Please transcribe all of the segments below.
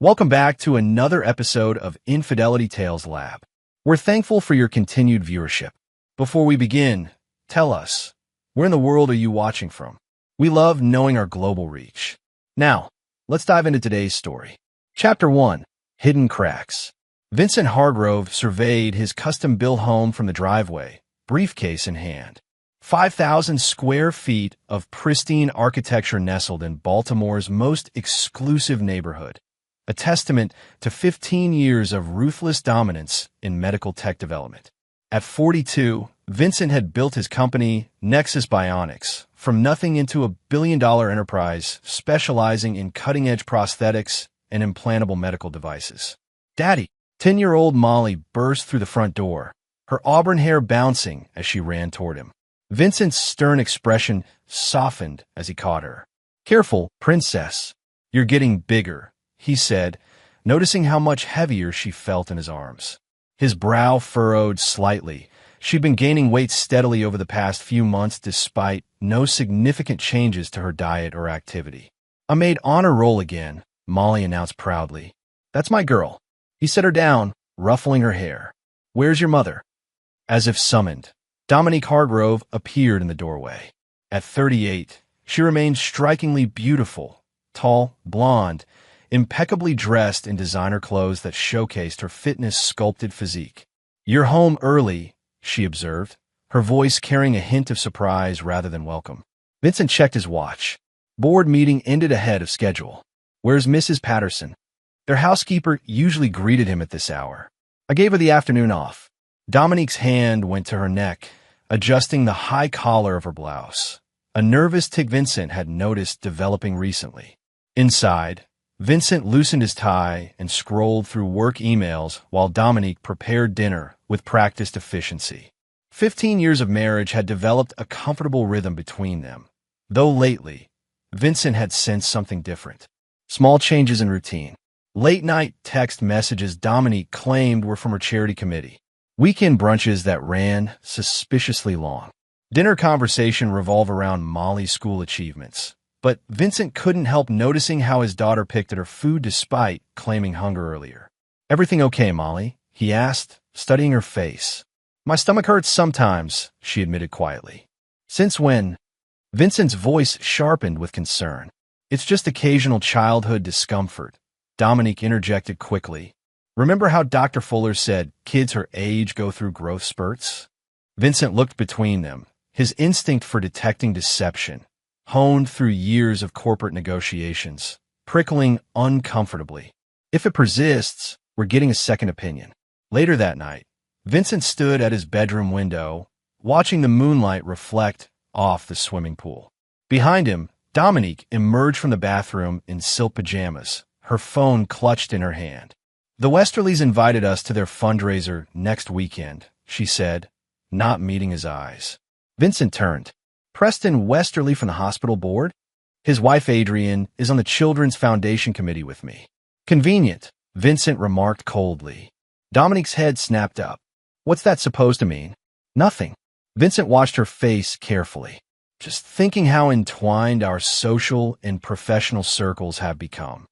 Welcome back to another episode of Infidelity Tales Lab. We're thankful for your continued viewership. Before we begin, tell us, where in the world are you watching from? We love knowing our global reach. Now, let's dive into today's story. Chapter 1. Hidden Cracks. Vincent Hargrove surveyed his custom-built home from the driveway, briefcase in hand. 5,000 square feet of pristine architecture nestled in Baltimore's most exclusive neighborhood. A testament to 15 years of ruthless dominance in medical tech development. At 42, Vincent had built his company, Nexus Bionics, from nothing into a billion-dollar enterprise specializing in cutting-edge prosthetics and implantable medical devices. "Daddy!" 10-year-old Molly burst through the front door, her auburn hair bouncing as she ran toward him. Vincent's stern expression softened as he caught her. "Careful, princess. You're getting bigger," he said, noticing how much heavier she felt in his arms. His brow furrowed slightly. She'd been gaining weight steadily over the past few months despite no significant changes to her diet or activity. "I made honor roll again," Molly announced proudly. "That's my girl." He set her down, ruffling her hair. "Where's your mother?" As if summoned, Dominique Hargrove appeared in the doorway. At 38, she remained strikingly beautiful, tall, blonde, impeccably dressed in designer clothes that showcased her fitness-sculpted physique. "You're home early," she observed, her voice carrying a hint of surprise rather than welcome. Vincent checked his watch. Board meeting ended ahead of schedule. "Where's Mrs. Patterson?" Their housekeeper usually greeted him at this hour. "I gave her the afternoon off." Dominique's hand went to her neck, adjusting the high collar of her blouse, a nervous tic Vincent had noticed developing recently. Inside, Vincent loosened his tie and scrolled through work emails while Dominique prepared dinner with practiced efficiency. 15 years of marriage had developed a comfortable rhythm between them, though lately, Vincent had sensed something different. Small changes in routine. Late-night text messages Dominique claimed were from her charity committee. Weekend brunches that ran suspiciously long. Dinner conversation revolved around Molly's school achievements. But Vincent couldn't help noticing how his daughter picked at her food despite claiming hunger earlier. "Everything okay, Molly?" he asked, studying her face. "My stomach hurts sometimes," she admitted quietly. "Since when?" Vincent's voice sharpened with concern. "It's just occasional childhood discomfort," Dominique interjected quickly. "Remember how Dr. Fuller said kids her age go through growth spurts?" Vincent looked between them, his instinct for detecting deception, honed through years of corporate negotiations, prickling uncomfortably. "If it persists, we're getting a second opinion." Later that night, Vincent stood at his bedroom window, watching the moonlight reflect off the swimming pool. Behind him, Dominique emerged from the bathroom in silk pajamas, her phone clutched in her hand. "The Westerlies invited us to their fundraiser next weekend," she said, not meeting his eyes. Vincent turned. "Preston Westerly from the hospital board? His wife Adrienne is on the Children's Foundation committee with me." "Convenient," Vincent remarked coldly. Dominique's head snapped up. "What's that supposed to mean?" "Nothing." Vincent watched her face carefully. "Just thinking how entwined our social and professional circles have become."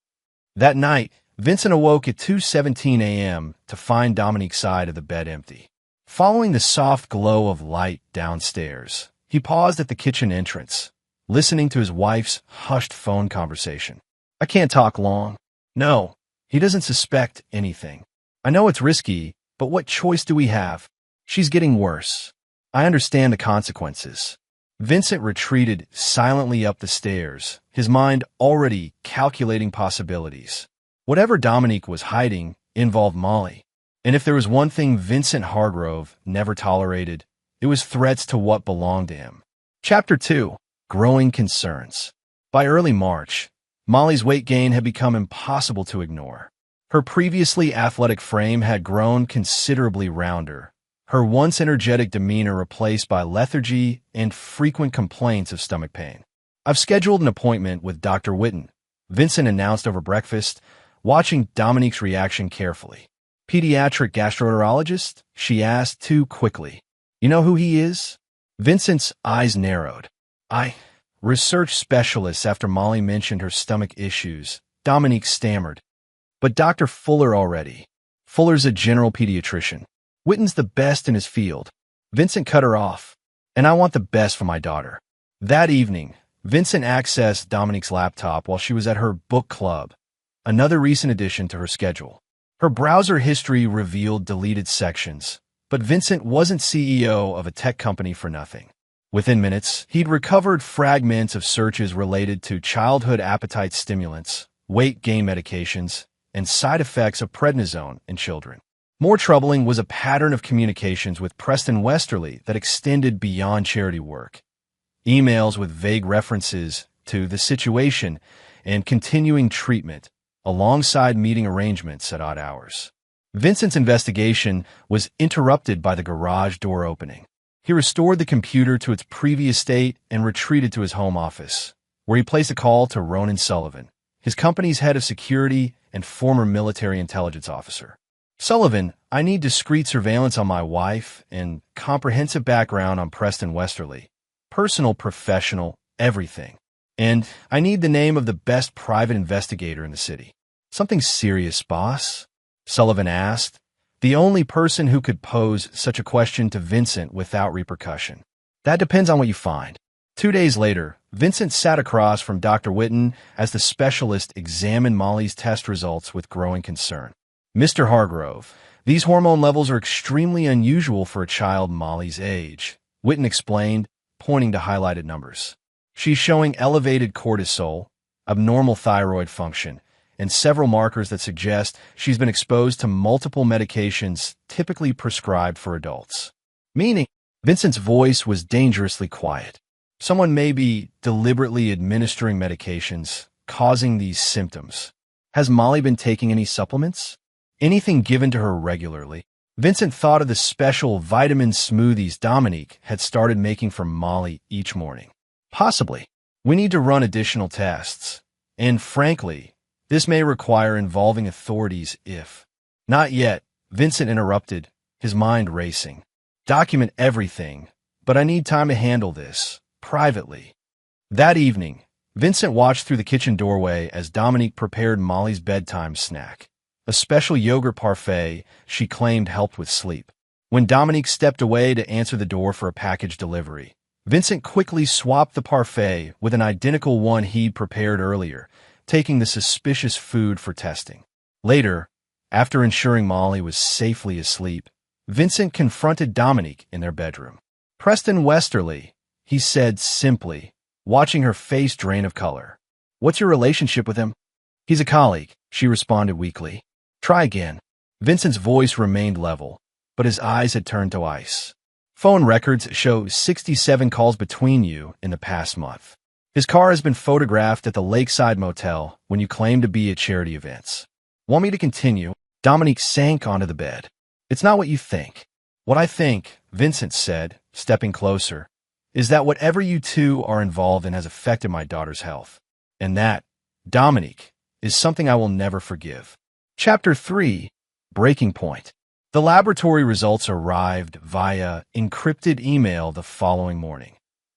That night, Vincent awoke at 2:17 a.m. to find Dominique's side of the bed empty. Following the soft glow of light downstairs, he paused at the kitchen entrance, listening to his wife's hushed phone conversation. "I can't talk long." "No, he doesn't suspect anything. I know it's risky, but what choice do we have? She's getting worse. I understand the consequences." Vincent retreated silently up the stairs, his mind already calculating possibilities. Whatever Dominique was hiding involved Molly. And if there was one thing Vincent Hargrove never tolerated, it was threats to what belonged to him. Chapter 2. Growing Concerns. By early March, Molly's weight gain had become impossible to ignore. Her previously athletic frame had grown considerably rounder, her once energetic demeanor replaced by lethargy and frequent complaints of stomach pain. "I've scheduled an appointment with Dr. Witten," Vincent announced over breakfast, watching Dominique's reaction carefully. "Pediatric gastroenterologist?" she asked too quickly. "You know who he is?" Vincent's eyes narrowed. Research specialist." After Molly mentioned her stomach issues, Dominique stammered. But Dr. Fuller already. Fuller's a general pediatrician. Witten's the best in his field. Vincent cut her off. And I want the best for my daughter. That evening, Vincent accessed Dominique's laptop while she was at her book club, another recent addition to her schedule. Her browser history revealed deleted sections, but Vincent wasn't CEO of a tech company for nothing. Within minutes, he'd recovered fragments of searches related to childhood appetite stimulants, weight gain medications, and side effects of prednisone in children. More troubling was a pattern of communications with Preston Westerly that extended beyond charity work. Emails with vague references to the situation and continuing treatment, alongside meeting arrangements at odd hours. Vincent's investigation was interrupted by the garage door opening. He restored the computer to its previous state and retreated to his home office, where he placed a call to Ronan Sullivan, his company's head of security and former military intelligence officer. Sullivan, I need discreet surveillance on my wife and comprehensive background on Preston Westerly. Personal, professional, everything. And I need the name of the best private investigator in the city. Something serious, boss? Sullivan asked, the only person who could pose such a question to Vincent without repercussion. That depends on what you find. 2 days later, Vincent sat across from Dr. Witten as the specialist examined Molly's test results with growing concern. Mr. Hargrove, these hormone levels are extremely unusual for a child Molly's age, Witten explained, pointing to highlighted numbers. She's showing elevated cortisol, abnormal thyroid function, and several markers that suggest she's been exposed to multiple medications typically prescribed for adults. Meaning, Vincent's voice was dangerously quiet. Someone may be deliberately administering medications, causing these symptoms. Has Molly been taking any supplements? Anything given to her regularly? Vincent thought of the special vitamin smoothies Dominique had started making for Molly each morning. Possibly. We need to run additional tests. And frankly, this may require involving authorities if... Not yet, Vincent interrupted, his mind racing. Document everything, but I need time to handle this, privately. That evening, Vincent watched through the kitchen doorway as Dominique prepared Molly's bedtime snack, a special yogurt parfait she claimed helped with sleep. When Dominique stepped away to answer the door for a package delivery, Vincent quickly swapped the parfait with an identical one he'd prepared earlier, taking the suspicious food for testing. Later, after ensuring Molly was safely asleep, Vincent confronted Dominique in their bedroom. Preston Westerly, he said simply, watching her face drain of color. What's your relationship with him? He's a colleague, she responded weakly. Try again. Vincent's voice remained level, but his eyes had turned to ice. Phone records show 67 calls between you in the past month. His car has been photographed at the Lakeside Motel when you claimed to be at charity events. Want me to continue? Dominique sank onto the bed. It's not what you think. What I think, Vincent said, stepping closer, is that whatever you two are involved in has affected my daughter's health. And that, Dominique, is something I will never forgive. Chapter 3, Breaking Point. The laboratory results arrived via encrypted email the following morning.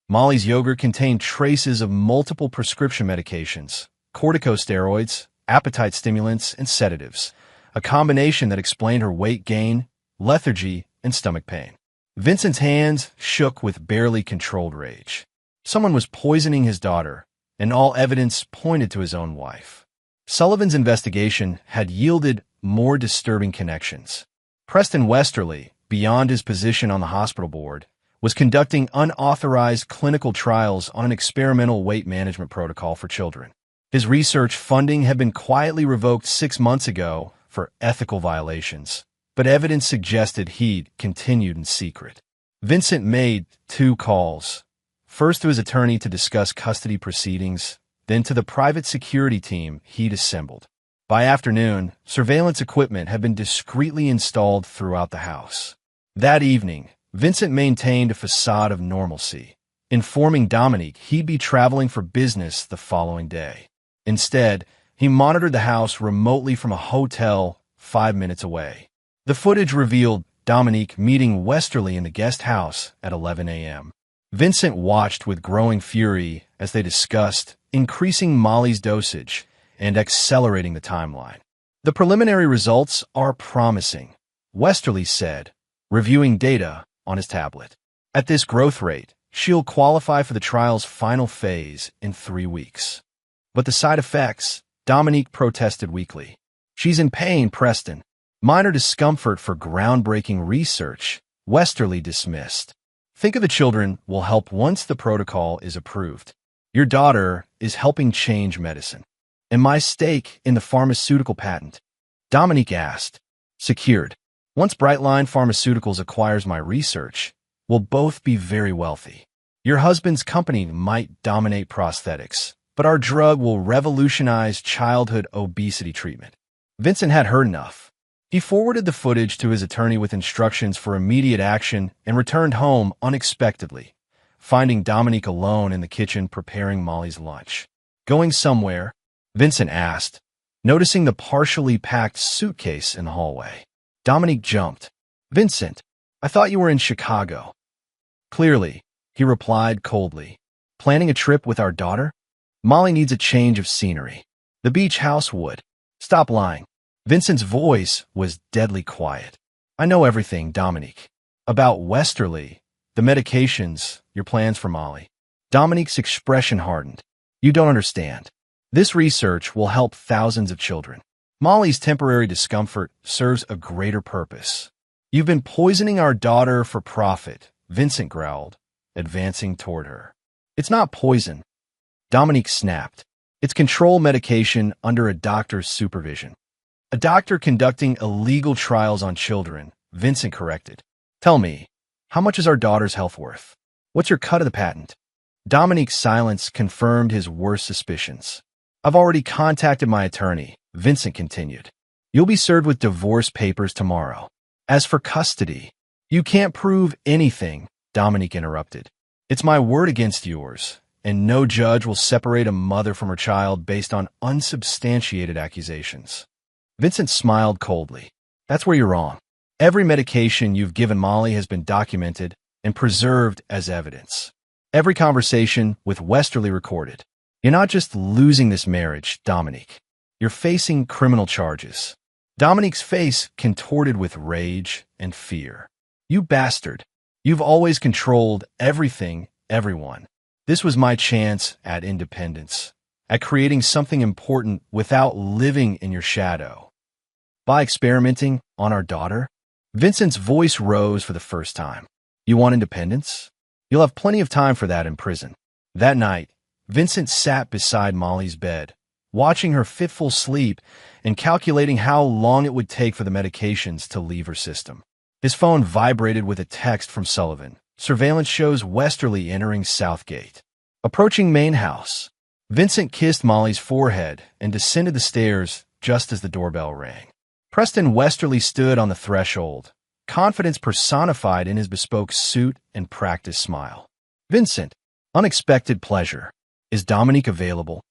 Molly's yogurt contained traces of multiple prescription medications, corticosteroids, appetite stimulants, and sedatives, a combination that explained her weight gain, lethargy, and stomach pain. Vincent's hands shook with barely controlled rage. Someone was poisoning his daughter, and all evidence pointed to his own wife. Sullivan's investigation had yielded more disturbing connections. Preston Westerly, beyond his position on the hospital board, was conducting unauthorized clinical trials on an experimental weight management protocol for children. His research funding had been quietly revoked 6 months ago for ethical violations, but evidence suggested he'd continued in secret. Vincent made 2 calls, first to his attorney to discuss custody proceedings, then to the private security team he'd assembled. By afternoon, surveillance equipment had been discreetly installed throughout the house. That evening, Vincent maintained a facade of normalcy, informing Dominique he'd be traveling for business the following day. Instead, he monitored the house remotely from a hotel 5 minutes away. The footage revealed Dominique meeting Westerly in the guest house at 11 a.m. Vincent watched with growing fury as they discussed increasing Molly's dosage and accelerating the timeline. The preliminary results are promising, Westerly said, reviewing data on his tablet. At this growth rate, she'll qualify for the trial's final phase in 3 weeks. But the side effects, Dominique protested weakly. She's in pain, Preston. Minor discomfort for groundbreaking research, Westerly dismissed. Think of the children will help once the protocol is approved. Your daughter is helping change medicine. And my stake in the pharmaceutical patent, Dominique asked, secured. Once Brightline Pharmaceuticals acquires my research, we'll both be very wealthy. Your husband's company might dominate prosthetics, but our drug will revolutionize childhood obesity treatment. Vincent had heard enough. He forwarded the footage to his attorney with instructions for immediate action and returned home unexpectedly, finding Dominique alone in the kitchen preparing Molly's lunch. Going somewhere? Vincent asked, noticing the partially packed suitcase in the hallway. Dominique jumped. Vincent, I thought you were in Chicago. Clearly, he replied coldly. Planning a trip with our daughter? Molly needs a change of scenery. The beach house would. Stop lying. Vincent's voice was deadly quiet. I know everything, Dominique. About Westerly, the medications, your plans for Molly. Dominique's expression hardened. You don't understand. This research will help thousands of children. Molly's temporary discomfort serves a greater purpose. You've been poisoning our daughter for profit, Vincent growled, advancing toward her. It's not poison. Dominique snapped. It's control medication under a doctor's supervision. A doctor conducting illegal trials on children, Vincent corrected. Tell me, how much is our daughter's health worth? What's your cut of the patent? Dominique's silence confirmed his worst suspicions. I've already contacted my attorney, Vincent continued. You'll be served with divorce papers tomorrow. As for custody, you can't prove anything, Dominique interrupted. It's my word against yours, and no judge will separate a mother from her child based on unsubstantiated accusations. Vincent smiled coldly. That's where you're wrong. Every medication you've given Molly has been documented and preserved as evidence. Every conversation with Westerly recorded. You're not just losing this marriage, Dominique. You're facing criminal charges. Dominique's face contorted with rage and fear. You bastard. You've always controlled everything, everyone. This was my chance at independence, at creating something important without living in your shadow. By experimenting on our daughter? Vincent's voice rose for the first time. You want independence? You'll have plenty of time for that in prison. That night, Vincent sat beside Molly's bed, watching her fitful sleep and calculating how long it would take for the medications to leave her system. His phone vibrated with a text from Sullivan. Surveillance shows Westerly entering Southgate. Approaching main house, Vincent kissed Molly's forehead and descended the stairs just as the doorbell rang. Preston Westerly stood on the threshold, confidence personified in his bespoke suit and practiced smile. Vincent, unexpected pleasure. Is Dominique available?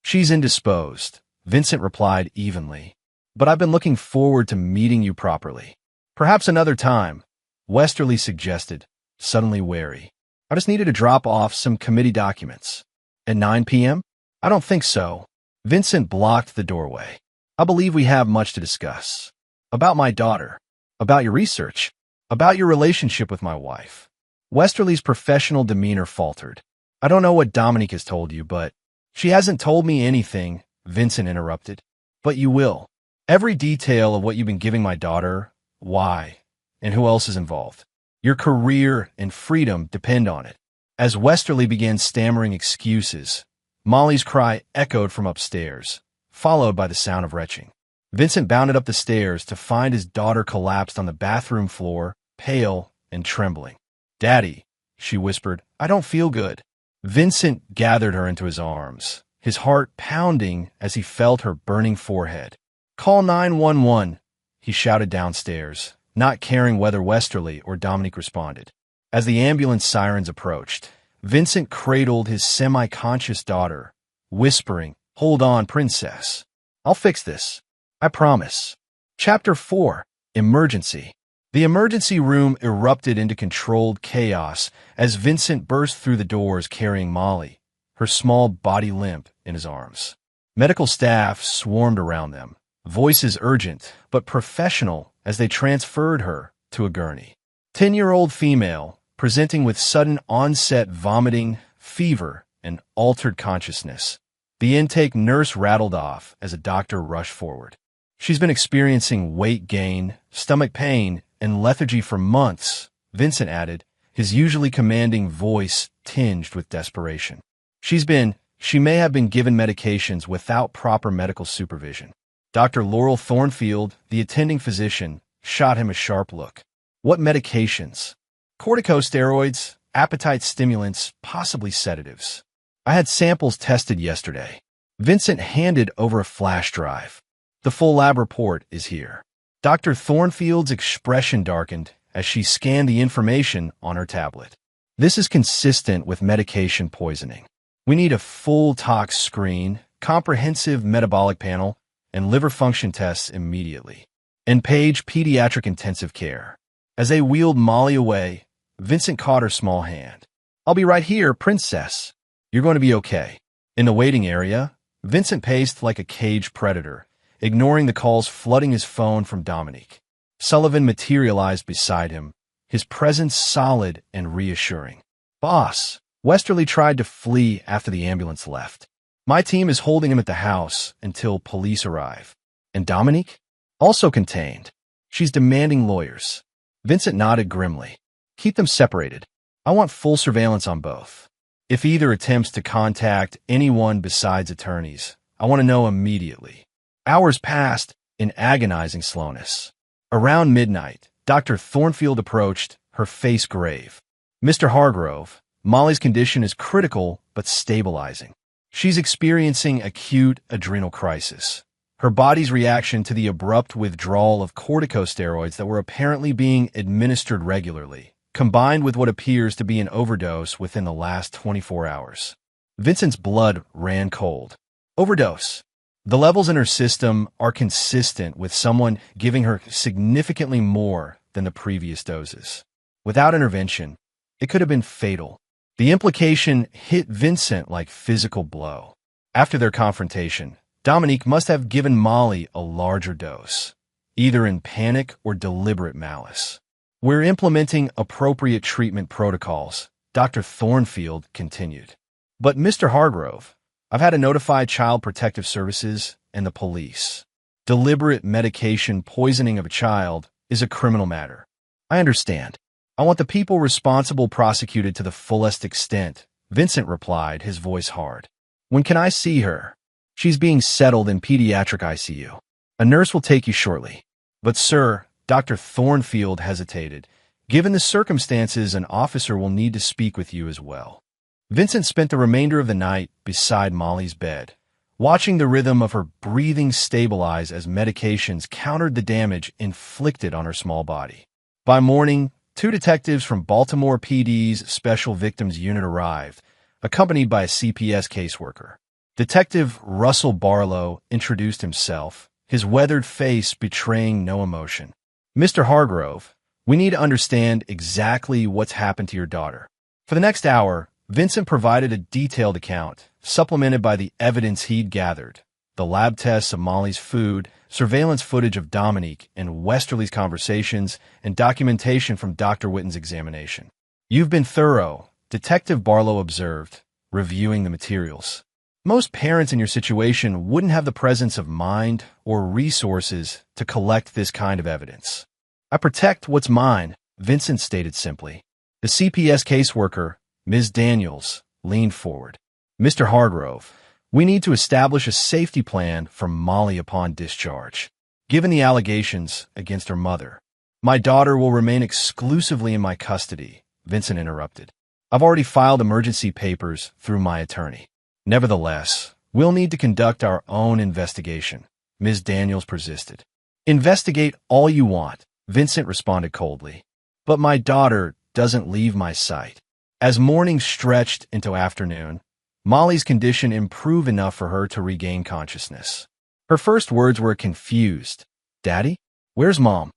She's indisposed, Vincent replied evenly. But I've been looking forward to meeting you properly. Perhaps another time, Westerly suggested, suddenly wary. I just needed to drop off some committee documents. At 9 p.m.? I don't think so. Vincent blocked the doorway. I believe we have much to discuss. About my daughter. About your research. About your relationship with my wife. Westerly's professional demeanor faltered. I don't know what Dominique has told you, but she hasn't told me anything, Vincent interrupted. But you will. Every detail of what you've been giving my daughter, why, and who else is involved. Your career and freedom depend on it. As Westerly began stammering excuses, Molly's cry echoed from upstairs, followed by the sound of retching. Vincent bounded up the stairs to find his daughter collapsed on the bathroom floor, pale and trembling. Daddy, she whispered, I don't feel good. Vincent gathered her into his arms, his heart pounding as he felt her burning forehead. Call 911, he shouted downstairs, not caring whether Westerly or Dominique responded. As the ambulance sirens approached, Vincent cradled his semi-conscious daughter, whispering, Hold on, princess. I'll fix this. I promise. Chapter 4. Emergency. The emergency room erupted into controlled chaos as Vincent burst through the doors carrying Molly, her small body limp in his arms. Medical staff swarmed around them, voices urgent but professional as they transferred her to a gurney. 10-year-old female, presenting with sudden onset vomiting, fever, and altered consciousness. The intake nurse rattled off as a doctor rushed forward. She's been experiencing weight gain, stomach pain, and lethargy for months, Vincent added, his usually commanding voice tinged with desperation. She may have been given medications without proper medical supervision. Dr. Laurel Thornfield, the attending physician, shot him a sharp look. What medications? Corticosteroids, appetite stimulants, possibly sedatives. I had samples tested yesterday. Vincent handed over a flash drive. The full lab report is here. Dr. Thornfield's expression darkened as she scanned the information on her tablet. This is consistent with medication poisoning. We need a full tox screen, comprehensive metabolic panel, and liver function tests immediately. And page pediatric intensive care. As they wheeled Molly away, Vincent caught her small hand. I'll be right here, princess. You're going to be okay. In the waiting area, Vincent paced like a caged predator, ignoring the calls flooding his phone from Dominique. Sullivan materialized beside him, his presence solid and reassuring. Boss, Westerly tried to flee after the ambulance left. My team is holding him at the house until police arrive. And Dominique? Also contained. She's demanding lawyers. Vincent nodded grimly. Keep them separated. I want full surveillance on both. If either attempts to contact anyone besides attorneys, I want to know immediately. Hours passed in agonizing slowness. Around midnight, Dr. Thornfield approached, her face grave. Mr. Hargrove, Molly's condition is critical but stabilizing. She's experiencing acute adrenal crisis. Her body's reaction to the abrupt withdrawal of corticosteroids that were apparently being administered regularly, combined with what appears to be an overdose within the last 24 hours. Vincent's blood ran cold. Overdose. The levels in her system are consistent with someone giving her significantly more than the previous doses. Without intervention, it could have been fatal. The implication hit Vincent like physical blow. After their confrontation, Dominique must have given Molly a larger dose, either in panic or deliberate malice. We're implementing appropriate treatment protocols, Dr. Thornfield continued. But Mr. Hargrove, I've had to notify Child Protective Services and the police. Deliberate medication poisoning of a child is a criminal matter. I understand. I want the people responsible prosecuted to the fullest extent, Vincent replied, his voice hard. When can I see her? She's being settled in pediatric ICU. A nurse will take you shortly. But sir, Dr. Thornfield hesitated. Given the circumstances, an officer will need to speak with you as well. Vincent spent the remainder of the night beside Molly's bed, watching the rhythm of her breathing stabilize as medications countered the damage inflicted on her small body. By morning, 2 detectives from Baltimore PD's Special Victims Unit arrived, accompanied by a CPS caseworker. Detective Russell Barlow introduced himself, his weathered face betraying no emotion. Mr. Hargrove, we need to understand exactly what's happened to your daughter. For the next hour, Vincent provided a detailed account, supplemented by the evidence he'd gathered, the lab tests of Molly's food, surveillance footage of Dominique and Westerly's conversations, and documentation from Dr. Witten's examination. You've been thorough, Detective Barlow observed, reviewing the materials. Most parents in your situation wouldn't have the presence of mind or resources to collect this kind of evidence. I protect what's mine, Vincent stated simply. The CPS caseworker, Ms. Daniels, leaned forward. Mr. Hargrove, we need to establish a safety plan for Molly upon discharge. Given the allegations against her mother, my daughter will remain exclusively in my custody, Vincent interrupted. I've already filed emergency papers through my attorney. Nevertheless, we'll need to conduct our own investigation, Ms. Daniels persisted. Investigate all you want, Vincent responded coldly. But my daughter doesn't leave my sight. As morning stretched into afternoon, Molly's condition improved enough for her to regain consciousness. Her first words were confused. Daddy? Where's Mom?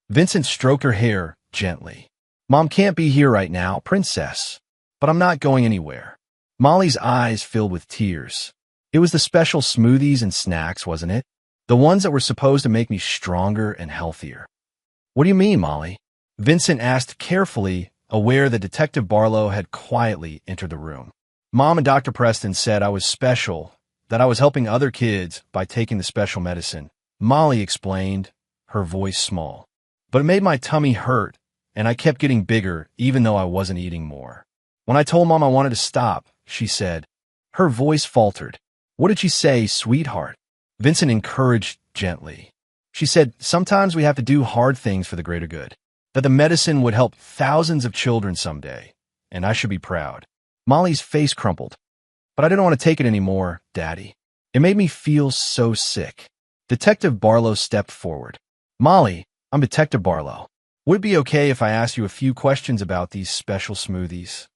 Vincent stroked her hair gently. Mom can't be here right now, princess. But I'm not going anywhere. Molly's eyes filled with tears. It was the special smoothies and snacks, wasn't it? The ones that were supposed to make me stronger and healthier. What do you mean, Molly? Vincent asked carefully, aware that Detective Barlow had quietly entered the room. Mom and Dr. Preston said I was special, that I was helping other kids by taking the special medicine. Molly explained, her voice small. But it made my tummy hurt, and I kept getting bigger even though I wasn't eating more. When I told Mom I wanted to stop, she said, her voice faltered. What did she say, sweetheart? Vincent encouraged gently. She said, sometimes we have to do hard things for the greater good. That the medicine would help thousands of children someday, and I should be proud. Molly's face crumpled. But I didn't want to take it anymore, Daddy. It made me feel so sick. Detective Barlow stepped forward. Molly, I'm Detective Barlow. Would it be okay if I asked you a few questions about these special smoothies?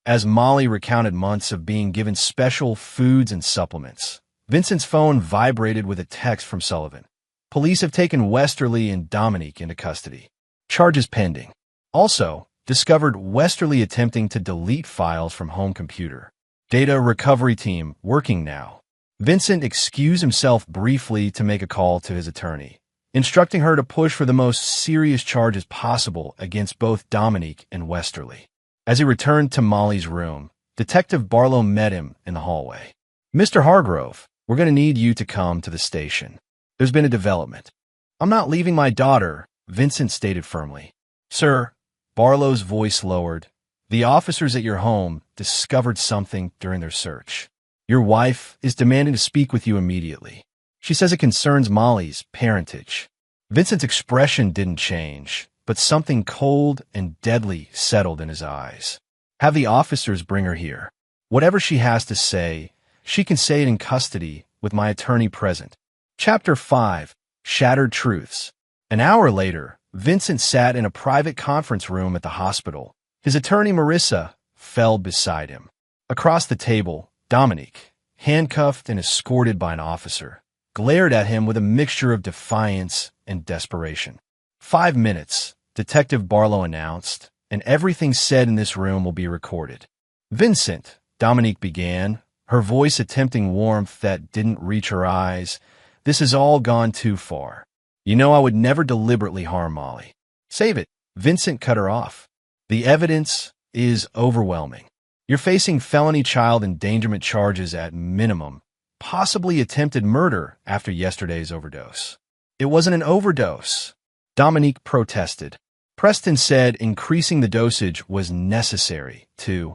As Molly recounted months of being given special foods and supplements, Vincent's phone vibrated with a text from Sullivan. Police have taken Westerly and Dominique into custody. Charges pending. Also, discovered Westerly attempting to delete files from home computer. Data recovery team working now. Vincent excused himself briefly to make a call to his attorney, instructing her to push for the most serious charges possible against both Dominique and Westerly. As he returned to Molly's room, Detective Barlow met him in the hallway. Mr. Hargrove, we're going to need you to come to the station. There's been a development. I'm not leaving my daughter, Vincent stated firmly. Sir, Barlow's voice lowered. The officers at your home discovered something during their search. Your wife is demanding to speak with you immediately. She says it concerns Molly's parentage. Vincent's expression didn't change, but something cold and deadly settled in his eyes. Have the officers bring her here. Whatever she has to say, she can say it in custody with my attorney present. Chapter 5. Shattered Truths. An hour later, Vincent sat in a private conference room at the hospital. His attorney, Marissa, fell beside him. Across the table, Dominique, handcuffed and escorted by an officer, glared at him with a mixture of defiance and desperation. 5 minutes, Detective Barlow announced, and everything said in this room will be recorded. Vincent, Dominique began, her voice attempting warmth that didn't reach her eyes. This has all gone too far. You know I would never deliberately harm Molly. Save it. Vincent cut her off. The evidence is overwhelming. You're facing felony child endangerment charges at minimum, possibly attempted murder after yesterday's overdose. It wasn't an overdose. Dominique protested. Preston said increasing the dosage was necessary to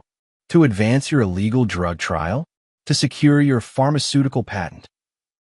advance your illegal drug trial, to secure your pharmaceutical patent.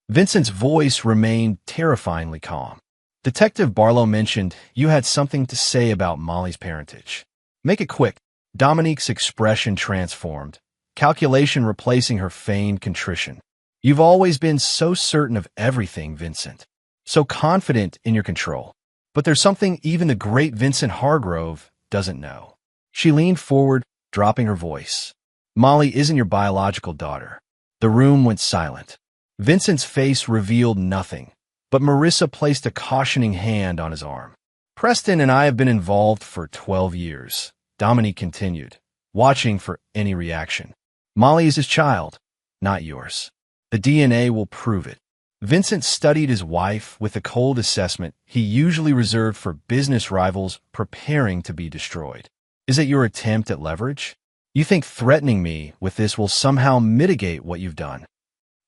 Vincent's voice remained terrifyingly calm. Detective Barlow mentioned you had something to say about Molly's parentage. Make it quick. Dominique's expression transformed, calculation replacing her feigned contrition. You've always been so certain of everything, Vincent. So confident in your control. But there's something even the great Vincent Hargrove doesn't know. She leaned forward, dropping her voice. Molly isn't your biological daughter. The room went silent. Vincent's face revealed nothing, but Marissa placed a cautioning hand on his arm. Preston and I have been involved for 12 years, Dominique continued, watching for any reaction. Molly is his child, not yours. The DNA will prove it. Vincent studied his wife with a cold assessment he usually reserved for business rivals preparing to be destroyed. Is it your attempt at leverage? You think threatening me with this will somehow mitigate what you've done?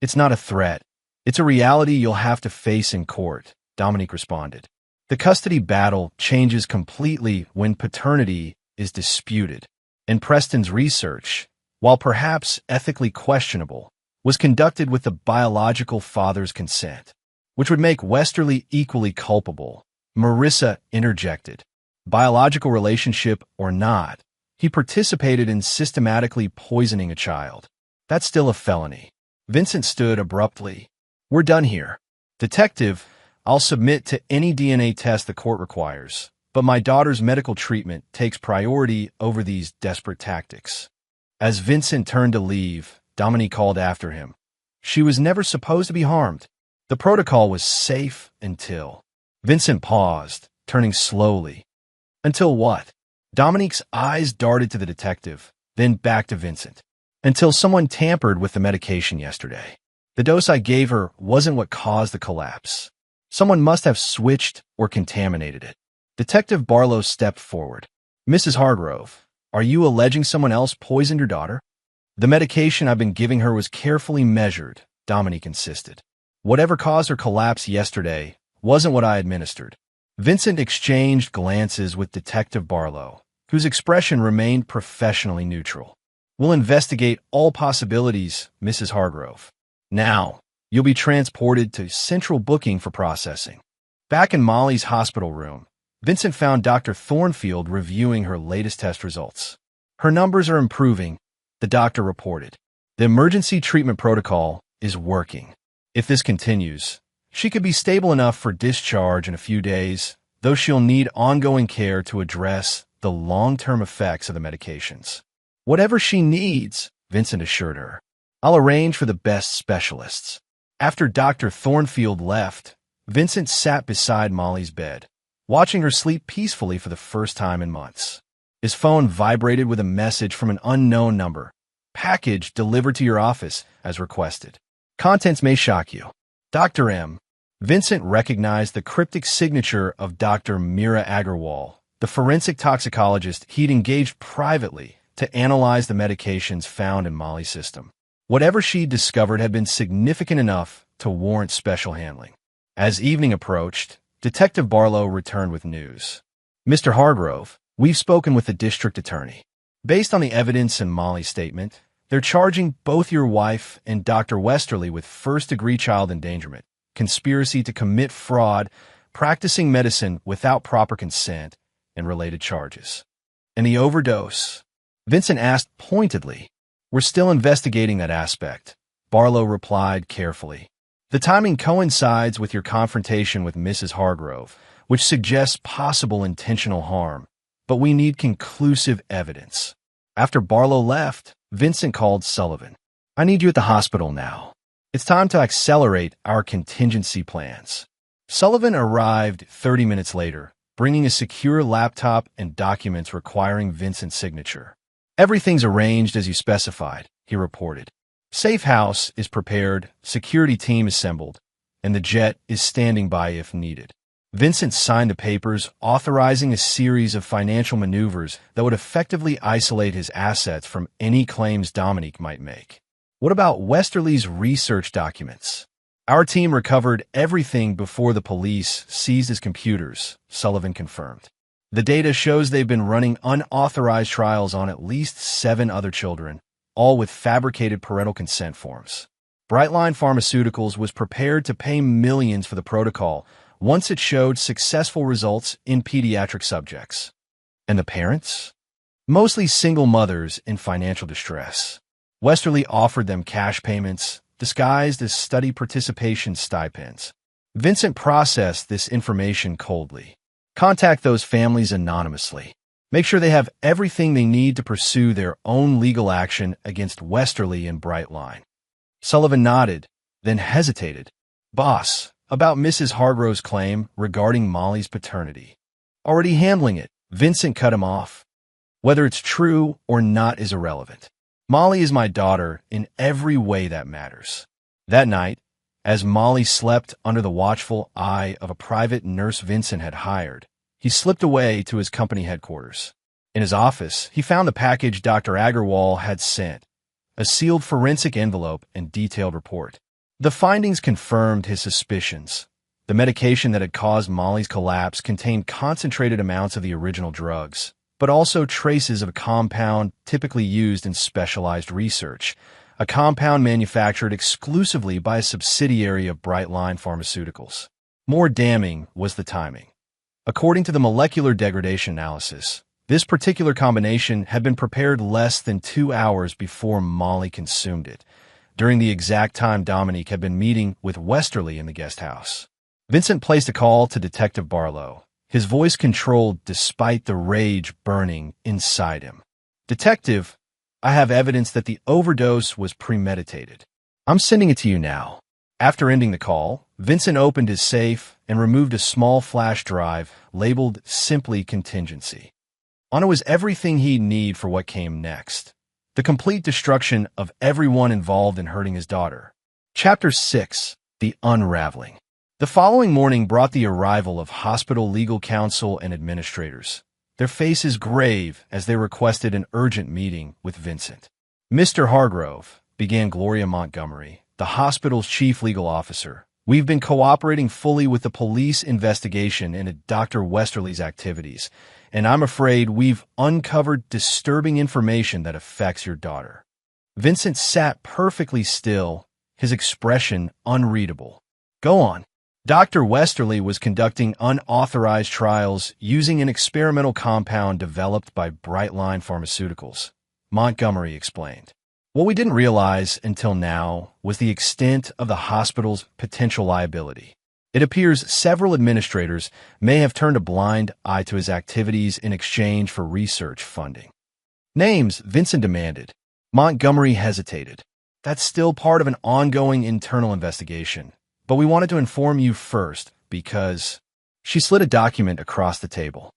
It's not a threat. It's a reality you'll have to face in court, Dominique responded. The custody battle changes completely when paternity is disputed, and Preston's research, while perhaps ethically questionable, was conducted with the biological father's consent, which would make Westerly equally culpable. Marissa interjected. Biological relationship or not, he participated in systematically poisoning a child. That's still a felony. Vincent stood abruptly. We're done here. Detective, I'll submit to any DNA test the court requires, but my daughter's medical treatment takes priority over these desperate tactics. As Vincent turned to leave, Dominique called after him. She was never supposed to be harmed. The protocol was safe until... Vincent paused, turning slowly. Until what? Dominique's eyes darted to the detective, then back to Vincent. Until someone tampered with the medication yesterday. The dose I gave her wasn't what caused the collapse. Someone must have switched or contaminated it. Detective Barlow stepped forward. Mrs. Hargrove, are you alleging someone else poisoned your daughter? The medication I've been giving her was carefully measured, Dominique insisted. Whatever caused her collapse yesterday wasn't what I administered. Vincent exchanged glances with Detective Barlow, whose expression remained professionally neutral. We'll investigate all possibilities, Mrs. Hargrove. Now, you'll be transported to central booking for processing. Back in Molly's hospital room, Vincent found Dr. Thornfield reviewing her latest test results. Her numbers are improving, the doctor reported. The emergency treatment protocol is working. If this continues, she could be stable enough for discharge in a few days, though she'll need ongoing care to address the long-term effects of the medications. Whatever she needs, Vincent assured her. I'll arrange for the best specialists. After Dr. Thornfield left, Vincent sat beside Molly's bed, watching her sleep peacefully for the first time in months. His phone vibrated with a message from an unknown number. Package delivered to your office, as requested. Contents may shock you. Dr. M. Vincent recognized the cryptic signature of Dr. Meera Agarwal, the forensic toxicologist he'd engaged privately to analyze the medications found in Molly's system. Whatever she'd discovered had been significant enough to warrant special handling. As evening approached, Detective Barlow returned with news. Mr. Hargrove, we've spoken with the district attorney. Based on the evidence in Molly's statement, they're charging both your wife and Dr. Westerly with first-degree child endangerment, conspiracy to commit fraud, practicing medicine without proper consent, and related charges. And the overdose? Vincent asked pointedly. We're still investigating that aspect, Barlow replied carefully. The timing coincides with your confrontation with Mrs. Hargrove, which suggests possible intentional harm, but we need conclusive evidence. After Barlow left, Vincent called Sullivan. I need you at the hospital now. It's time to accelerate our contingency plans. Sullivan arrived 30 minutes later, bringing a secure laptop and documents requiring Vincent's signature. Everything's arranged as you specified, he reported. Safe house is prepared, security team assembled, and the jet is standing by if needed. Vincent signed the papers authorizing a series of financial maneuvers that would effectively isolate his assets from any claims Dominique might make. What about Westerly's research documents? Our team recovered everything before the police seized his computers, Sullivan confirmed. The data shows they've been running unauthorized trials on at least 7 other children, all with fabricated parental consent forms. Brightline Pharmaceuticals was prepared to pay millions for the protocol once it showed successful results in pediatric subjects. And the parents? Mostly single mothers in financial distress. Westerly offered them cash payments, disguised as study participation stipends. Vincent processed this information coldly. Contact those families anonymously. Make sure they have everything they need to pursue their own legal action against Westerly and Brightline. Sullivan nodded, then hesitated. Boss, about Mrs. Hargrove's claim regarding Molly's paternity. Already handling it, Vincent cut him off. Whether it's true or not is irrelevant. Molly is my daughter in every way that matters. That night, as Molly slept under the watchful eye of a private nurse Vincent had hired, he slipped away to his company headquarters. In his office, he found the package Dr. Agarwal had sent, a sealed forensic envelope and detailed report. The findings confirmed his suspicions. The medication that had caused Molly's collapse contained concentrated amounts of the original drugs, but also traces of a compound typically used in specialized research, a compound manufactured exclusively by a subsidiary of Brightline Pharmaceuticals. More damning was the timing. According to the molecular degradation analysis, this particular combination had been prepared less than 2 hours before Molly consumed it, during the exact time Dominique had been meeting with Westerly in the guest house. Vincent placed a call to Detective Barlow, his voice controlled despite the rage burning inside him. Detective, I have evidence that the overdose was premeditated. I'm sending it to you now. After ending the call, Vincent opened his safe and removed a small flash drive labeled simply contingency. On it was everything he'd need for what came next. The complete destruction of everyone involved in hurting his daughter. Chapter 6. The Unraveling. The following morning brought the arrival of hospital legal counsel and administrators, their faces grave as they requested an urgent meeting with Vincent. "Mr. Hargrove," began Gloria Montgomery, the hospital's chief legal officer, "we've been cooperating fully with the police investigation into Dr. Westerly's activities, and I'm afraid we've uncovered disturbing information that affects your daughter." Vincent sat perfectly still, his expression unreadable. "Go on." "Dr. Westerly was conducting unauthorized trials using an experimental compound developed by Brightline Pharmaceuticals," Montgomery explained. "What we didn't realize until now was the extent of the hospital's potential liability. It appears several administrators may have turned a blind eye to his activities in exchange for research funding." "Names," Vincent demanded. Montgomery hesitated. "That's still part of an ongoing internal investigation, but we wanted to inform you first because—" She slid a document across the table.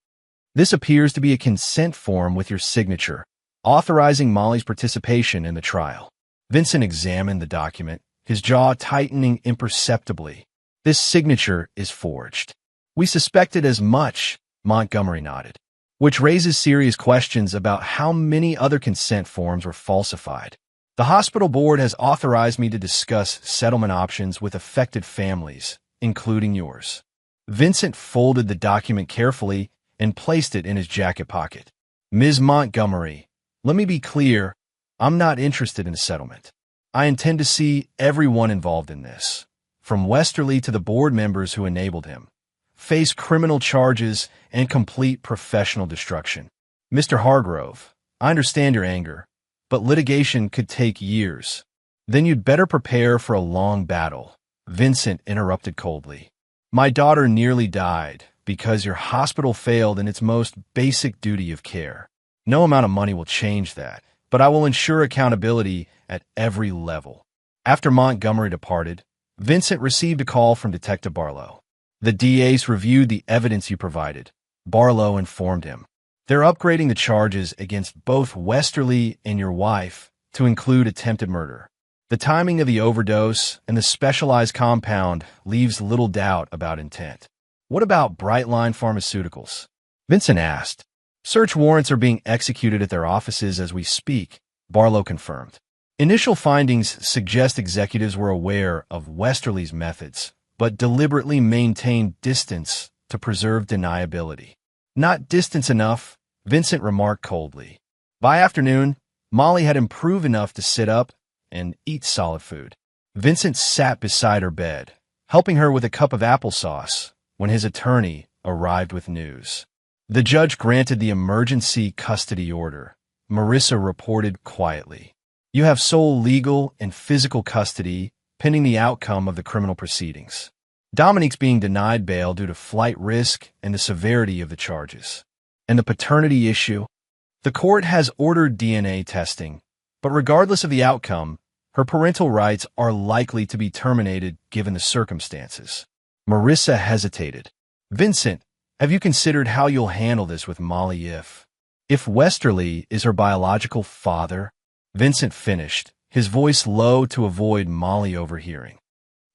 "This appears to be a consent form with your signature, authorizing Molly's participation in the trial." Vincent examined the document, his jaw tightening imperceptibly. "This signature is forged." "We suspected as much," Montgomery nodded. "Which raises serious questions about how many other consent forms were falsified. The hospital board has authorized me to discuss settlement options with affected families, including yours." Vincent folded the document carefully and placed it in his jacket pocket. "Ms. Montgomery, let me be clear, I'm not interested in a settlement. I intend to see everyone involved in this, from Westerly to the board members who enabled him, face criminal charges and complete professional destruction. Mr. Hargrove, I understand your anger, but litigation could take years." "Then you'd better prepare for a long battle," Vincent interrupted coldly. "My daughter nearly died because your hospital failed in its most basic duty of care. No amount of money will change that, but I will ensure accountability at every level." After Montgomery departed, Vincent received a call from Detective Barlow. "The DA's reviewed the evidence you provided," Barlow informed him. "They're upgrading the charges against both Westerly and your wife to include attempted murder. The timing of the overdose and the specialized compound leaves little doubt about intent." "What about Brightline Pharmaceuticals?" Vincent asked. "Search warrants are being executed at their offices as we speak," Barlow confirmed. "Initial findings suggest executives were aware of Westerly's methods, but deliberately maintained distance to preserve deniability." "Not distance enough," Vincent remarked coldly. By afternoon, Molly had improved enough to sit up and eat solid food. Vincent sat beside her bed, helping her with a cup of applesauce, when his attorney arrived with news. "The judge granted the emergency custody order," Marissa reported quietly. "You have sole legal and physical custody pending the outcome of the criminal proceedings. Dominique's being denied bail due to flight risk and the severity of the charges." "And the paternity issue?" "The court has ordered DNA testing, but regardless of the outcome, her parental rights are likely to be terminated given the circumstances." Marissa hesitated. "Vincent, have you considered how you'll handle this with Molly if Westerly is her biological father?" Vincent finished, his voice low to avoid Molly overhearing.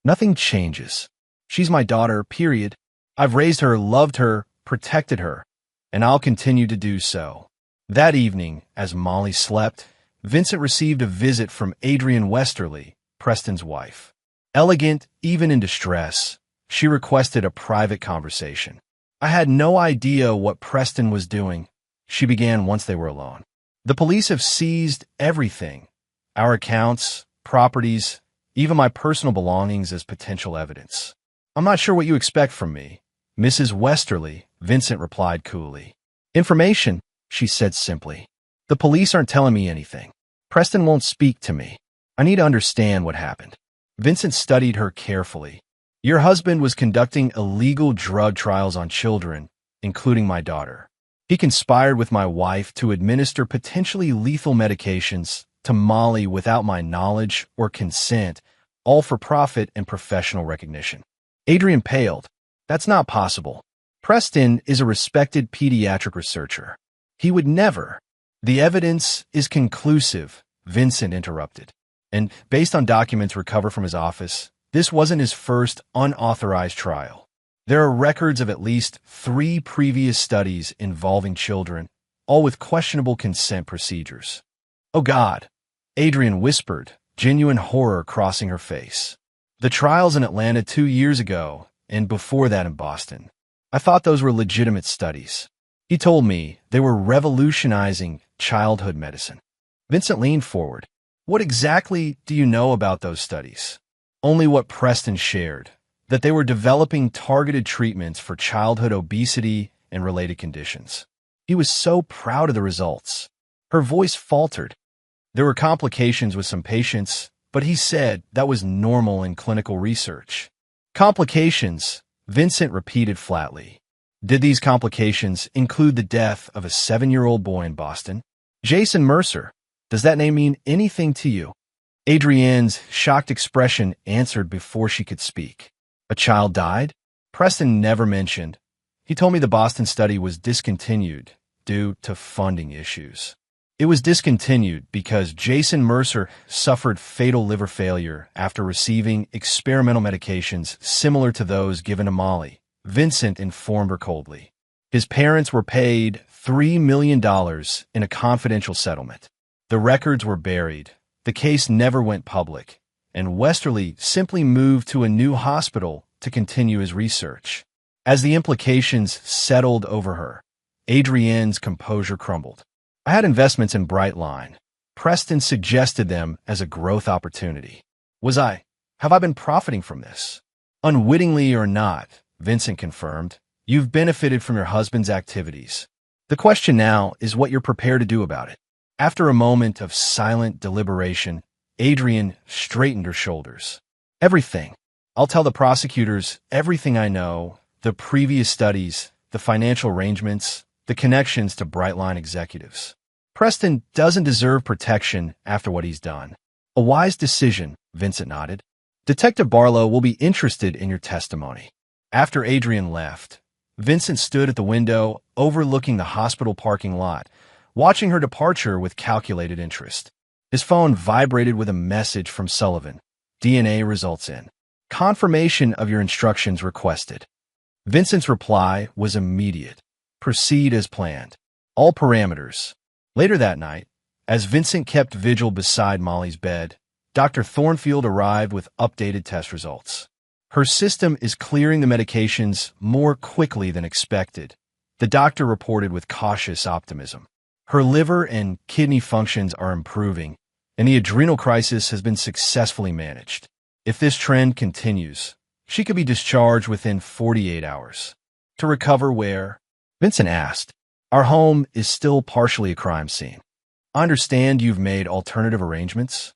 "Nothing changes. She's my daughter, period. I've raised her, loved her, protected her, and I'll continue to do so." That evening, as Molly slept, Vincent received a visit from Adrienne Westerly, Preston's wife. Elegant, even in distress, she requested a private conversation. "I had no idea what Preston was doing," she began once they were alone. "The police have seized everything, our accounts, properties, even my personal belongings as potential evidence. I'm not sure what you expect from me, Mrs. Westerly," Vincent replied coolly. "Information," she said simply. "The police aren't telling me anything. Preston won't speak to me. I need to understand what happened." Vincent studied her carefully. "Your husband was conducting illegal drug trials on children, including my daughter. He conspired with my wife to administer potentially lethal medications to Molly without my knowledge or consent, all for profit and professional recognition." Adrienne paled. "That's not possible. Preston is a respected pediatric researcher. He would never." "The evidence is conclusive," Vincent interrupted. And based on documents recovered from his office, this wasn't his first unauthorized trial. There are records of at least 3 previous studies involving children, all with questionable consent procedures. "Oh God," Adrian whispered, genuine horror crossing her face. "The trials in Atlanta 2 years ago, and before that in Boston. I thought those were legitimate studies." He told me they were revolutionizing childhood medicine. Vincent leaned forward. "What exactly do you know about those studies?" "Only what Preston shared, that they were developing targeted treatments for childhood obesity and related conditions." He was so proud of the results. Her voice faltered. There were complications with some patients, but he said that was normal in clinical research. "Complications," Vincent repeated flatly. "Did these complications include the death of a 7-year-old boy in Boston?" "Jason Mercer. Does that name mean anything to you?" Adrienne's shocked expression answered before she could speak. "A child died?" Preston never mentioned. He told me the Boston study was discontinued due to funding issues. It was discontinued because Jason Mercer suffered fatal liver failure after receiving experimental medications similar to those given to Molly, Vincent informed her coldly. His parents were paid $3 million in a confidential settlement. The records were buried, the case never went public, and Westerly simply moved to a new hospital to continue his research. As the implications settled over her, Adrienne's composure crumbled. "I had investments in Brightline. Preston suggested them as a growth opportunity. Have I been profiting from this?" "Unwittingly or not," Vincent confirmed, "you've benefited from your husband's activities. The question now is what you're prepared to do about it." After a moment of silent deliberation, Adrienne straightened her shoulders. "Everything. I'll tell the prosecutors everything I know, the previous studies, the financial arrangements, the connections to Brightline executives. Preston doesn't deserve protection after what he's done." "A wise decision," Vincent nodded. "Detective Barlow will be interested in your testimony." After Adrienne left, Vincent stood at the window overlooking the hospital parking lot, watching her departure with calculated interest. His phone vibrated with a message from Sullivan. "DNA results in. Confirmation of your instructions requested." Vincent's reply was immediate. "Proceed as planned. All parameters." Later that night, as Vincent kept vigil beside Molly's bed, Dr. Thornfield arrived with updated test results. "Her system is clearing the medications more quickly than expected," the doctor reported with cautious optimism. "Her liver and kidney functions are improving, and the adrenal crisis has been successfully managed. If this trend continues, she could be discharged within 48 hours. To recover where?" Vincent asked. "Our home is still partially a crime scene." "I understand you've made alternative arrangements?"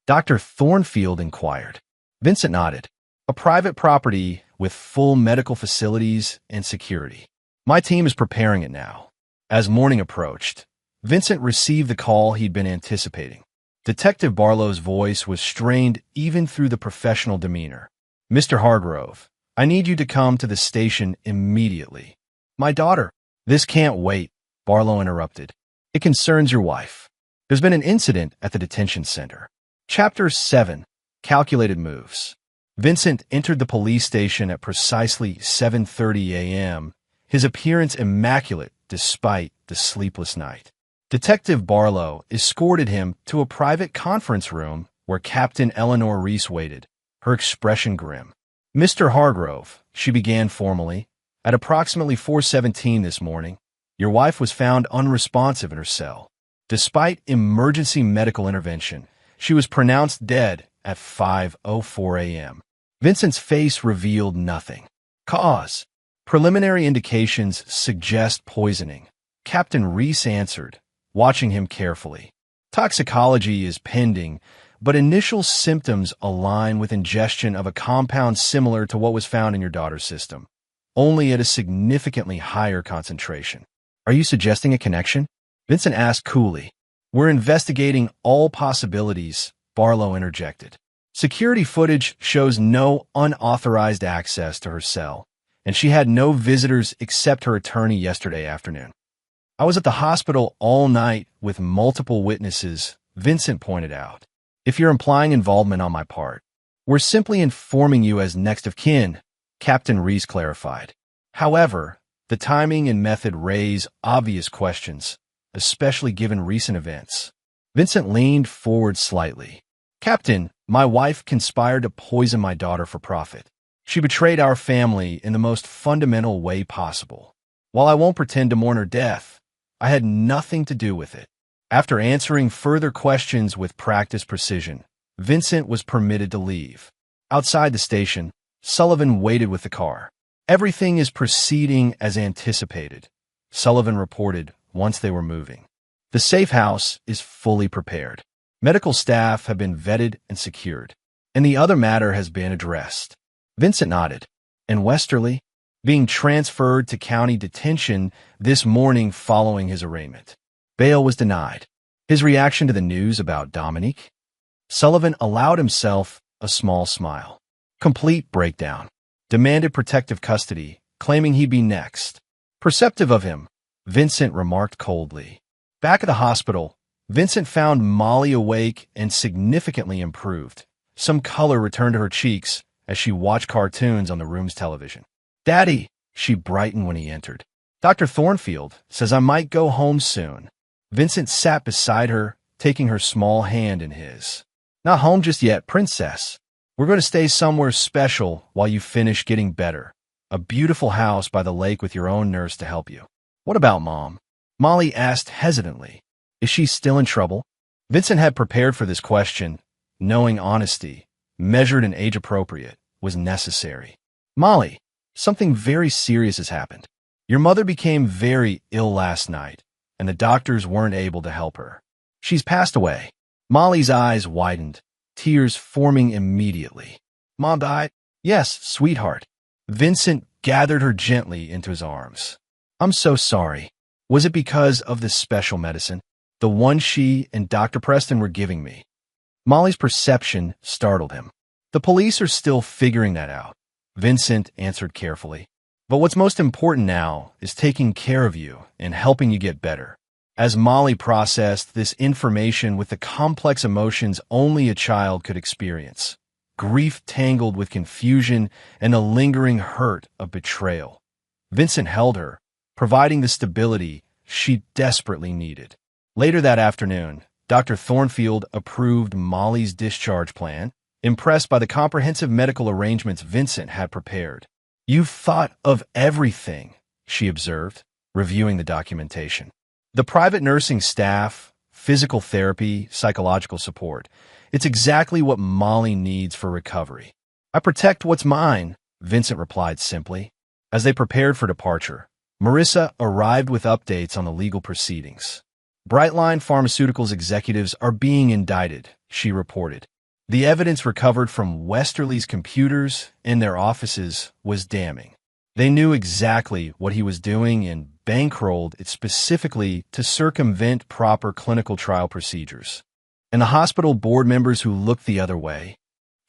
Dr. Thornfield inquired. Vincent nodded. "A private property with full medical facilities and security. My team is preparing it now." As morning approached, Vincent received the call he'd been anticipating. Detective Barlow's voice was strained even through the professional demeanor. "Mr. Hargrove, I need you to come to the station immediately." "My daughter." "This can't wait," Barlow interrupted. "It concerns your wife. There's been an incident at the detention center." Chapter 7. Calculated Moves. Vincent entered the police station at precisely 7:30 a.m., his appearance immaculate despite the sleepless night. Detective Barlow escorted him to a private conference room where Captain Eleanor Reese waited, her expression grim. "Mr. Hargrove," she began formally, "at approximately 4:17 this morning, your wife was found unresponsive in her cell. Despite emergency medical intervention, she was pronounced dead at 5:04 a.m. Vincent's face revealed nothing. "Cause? Preliminary indications suggest poisoning," Captain Reese answered, watching him carefully. "Toxicology is pending, but initial symptoms align with ingestion of a compound similar to what was found in your daughter's system, only at a significantly higher concentration." "Are you suggesting a connection?" Vincent asked coolly. "We're investigating all possibilities," Barlow interjected. "Security footage shows no unauthorized access to her cell, and she had no visitors except her attorney yesterday afternoon." "I was at the hospital all night with multiple witnesses," Vincent pointed out. if you're implying involvement on my part. We're simply informing you as next of kin, Captain Reese clarified. However, the timing and method raise obvious questions, especially given recent events. Vincent leaned forward slightly. Captain, my wife conspired to poison my daughter for profit. She betrayed our family in the most fundamental way possible. While I won't pretend to mourn her death, I had nothing to do with it. After answering further questions with practiced precision, Vincent was permitted to leave. Outside the station, Sullivan waited with the car. Everything is proceeding as anticipated, Sullivan reported once they were moving. The safe house is fully prepared. Medical staff have been vetted and secured, and the other matter has been addressed. Vincent nodded. And Westerly, being transferred to county detention this morning following his arraignment. Bail was denied. His reaction to the news about Dominique? Sullivan allowed himself a small smile. Complete breakdown. Demanded protective custody, claiming he'd be next. Perceptive of him, Vincent remarked coldly. Back at the hospital, Vincent found Molly awake and significantly improved. Some color returned to her cheeks as she watched cartoons on the room's television. Daddy, she brightened when he entered. Dr. Thornfield says I might go home soon. Vincent sat beside her, taking her small hand in his. Not home just yet, princess. We're going to stay somewhere special while you finish getting better. A beautiful house by the lake with your own nurse to help you. What about Mom? Molly asked hesitantly. Is she still in trouble? Vincent had prepared for this question, knowing honesty, measured and age-appropriate, was necessary. Molly, something very serious has happened. Your mother became very ill last night, and the doctors weren't able to help her. She's passed away. Molly's eyes widened, tears forming immediately. Mom died? Yes, sweetheart. Vincent gathered her gently into his arms. I'm so sorry. Was it because of this special medicine? The one she and Dr. Preston were giving me? Molly's perception startled him. The police are still figuring that out, Vincent answered carefully. But what's most important now is taking care of you and helping you get better. As Molly processed this information with the complex emotions only a child could experience, grief tangled with confusion and the lingering hurt of betrayal, Vincent held her, providing the stability she desperately needed. Later that afternoon, Dr. Thornfield approved Molly's discharge plan, impressed by the comprehensive medical arrangements Vincent had prepared. You've thought of everything, she observed, reviewing the documentation. The private nursing staff, physical therapy, psychological support. It's exactly what Molly needs for recovery. I protect what's mine, Vincent replied simply. As they prepared for departure, Marissa arrived with updates on the legal proceedings. Brightline Pharmaceuticals executives are being indicted, she reported. The evidence recovered from Westerly's computers in their offices was damning. They knew exactly what he was doing and bankrolled it specifically to circumvent proper clinical trial procedures. And the hospital board members who looked the other way?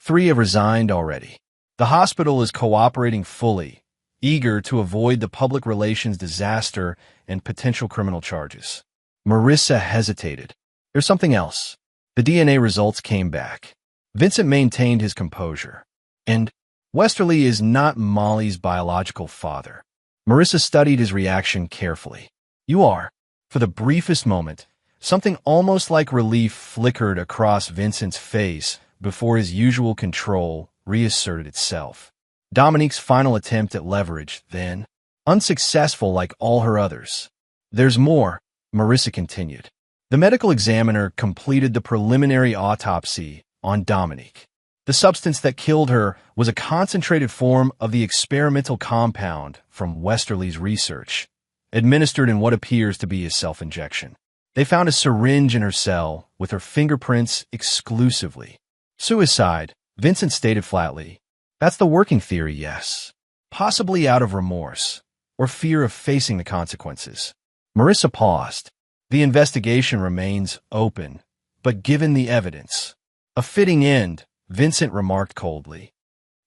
3 have resigned already. The hospital is cooperating fully, eager to avoid the public relations disaster and potential criminal charges. Marissa hesitated. There's something else. The DNA results came back. Vincent maintained his composure. And Westerly is not Molly's biological father. Marissa studied his reaction carefully. You are. For the briefest moment, something almost like relief flickered across Vincent's face before his usual control reasserted itself. Dominique's final attempt at leverage, then, unsuccessful like all her others. There's more, Marissa continued. The medical examiner completed the preliminary autopsy on Dominique. The substance that killed her was a concentrated form of the experimental compound from Westerly's research, administered in what appears to be a self-injection. They found a syringe in her cell with her fingerprints exclusively. Suicide, Vincent stated flatly. That's the working theory, yes. Possibly out of remorse, or fear of facing the consequences. Marissa paused. The investigation remains open, but given the evidence, a fitting end, Vincent remarked coldly.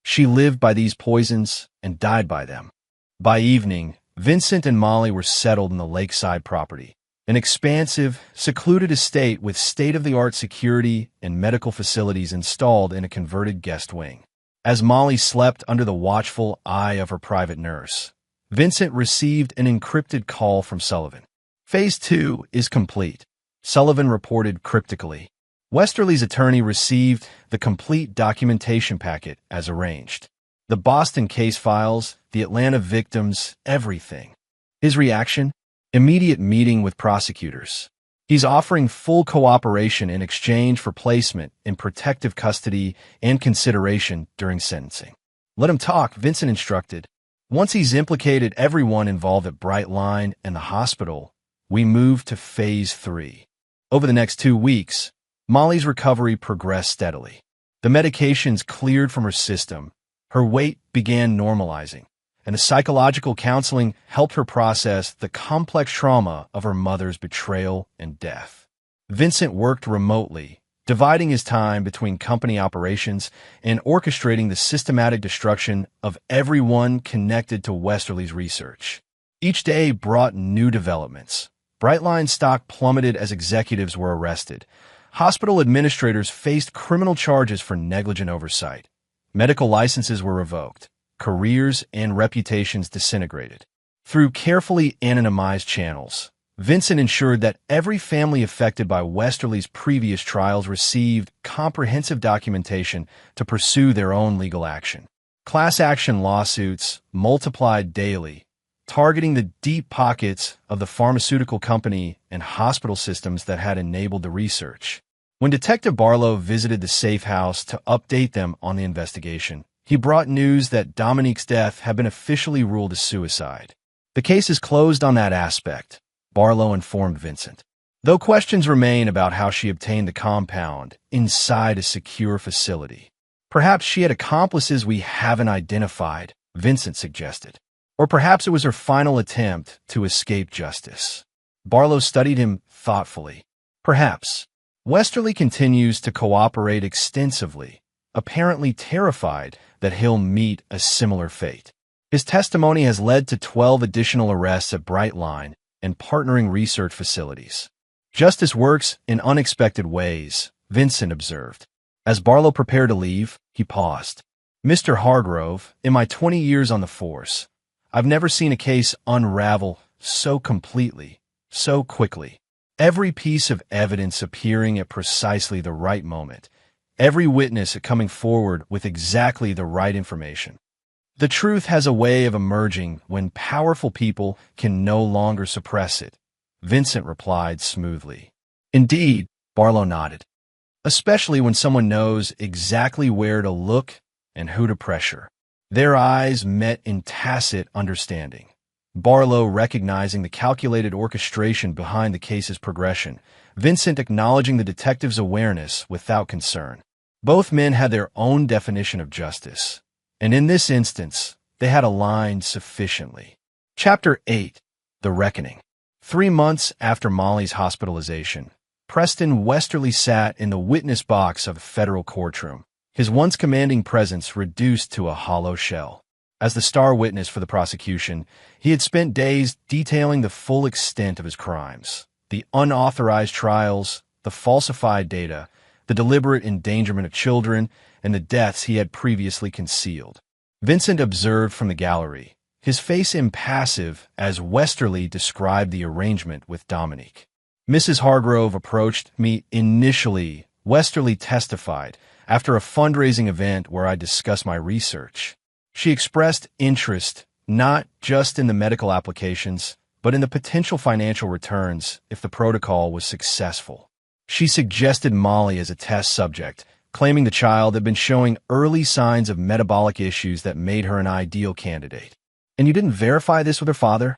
She lived by these poisons and died by them. By evening, Vincent and Molly were settled in the lakeside property, an expansive, secluded estate with state-of-the-art security and medical facilities installed in a converted guest wing. As Molly slept under the watchful eye of her private nurse, Vincent received an encrypted call from Sullivan. Phase 2 is complete, Sullivan reported cryptically. Westerly's attorney received the complete documentation packet as arranged. The Boston case files, the Atlanta victims, everything. His reaction? Immediate meeting with prosecutors. He's offering full cooperation in exchange for placement in protective custody and consideration during sentencing. Let him talk, Vincent instructed. Once he's implicated everyone involved at Brightline and the hospital, we move to Phase 3. Over the next 2 weeks, Molly's recovery progressed steadily. The medications cleared from her system, her weight began normalizing, and the psychological counseling helped her process the complex trauma of her mother's betrayal and death. Vincent worked remotely, dividing his time between company operations and orchestrating the systematic destruction of everyone connected to Westerly's research. Each day brought new developments. Brightline stock plummeted as executives were arrested. Hospital administrators faced criminal charges for negligent oversight. Medical licenses were revoked. Careers and reputations disintegrated. Through carefully anonymized channels, Vincent ensured that every family affected by Westerly's previous trials received comprehensive documentation to pursue their own legal action. Class action lawsuits multiplied daily, targeting the deep pockets of the pharmaceutical company and hospital systems that had enabled the research. When Detective Barlow visited the safe house to update them on the investigation, he brought news that Dominique's death had been officially ruled a suicide. The case is closed on that aspect, Barlow informed Vincent. Though questions remain about how she obtained the compound inside a secure facility. Perhaps she had accomplices we haven't identified, Vincent suggested. Or perhaps it was her final attempt to escape justice. Barlow studied him thoughtfully. Perhaps. Westerly continues to cooperate extensively, apparently terrified that he'll meet a similar fate. His testimony has led to 12 additional arrests at Brightline and partnering research facilities. Justice works in unexpected ways, Vincent observed. As Barlow prepared to leave, he paused. Mr. Hargrove, in my 20 years on the force, I've never seen a case unravel so completely, so quickly. Every piece of evidence appearing at precisely the right moment. Every witness coming forward with exactly the right information. The truth has a way of emerging when powerful people can no longer suppress it, Vincent replied smoothly. Indeed, Barlow nodded. Especially when someone knows exactly where to look and who to pressure. Their eyes met in tacit understanding. Barlow recognizing the calculated orchestration behind the case's progression, Vincent acknowledging the detective's awareness without concern. Both men had their own definition of justice, and in this instance, they had aligned sufficiently. Chapter 8. The Reckoning. 3 months after Molly's hospitalization, Preston Westerly sat in the witness box of a federal courtroom, his once commanding presence reduced to a hollow shell. As the star witness for the prosecution, he had spent days detailing the full extent of his crimes, the unauthorized trials, the falsified data, the deliberate endangerment of children, and the deaths he had previously concealed. Vincent observed from the gallery, his face impassive as Westerly described the arrangement with Dominique. Mrs. Hargrove approached me initially, Westerly testified, after a fundraising event where I discussed my research. She expressed interest not just in the medical applications, but in the potential financial returns if the protocol was successful. She suggested Molly as a test subject, claiming the child had been showing early signs of metabolic issues that made her an ideal candidate. And you didn't verify this with her father?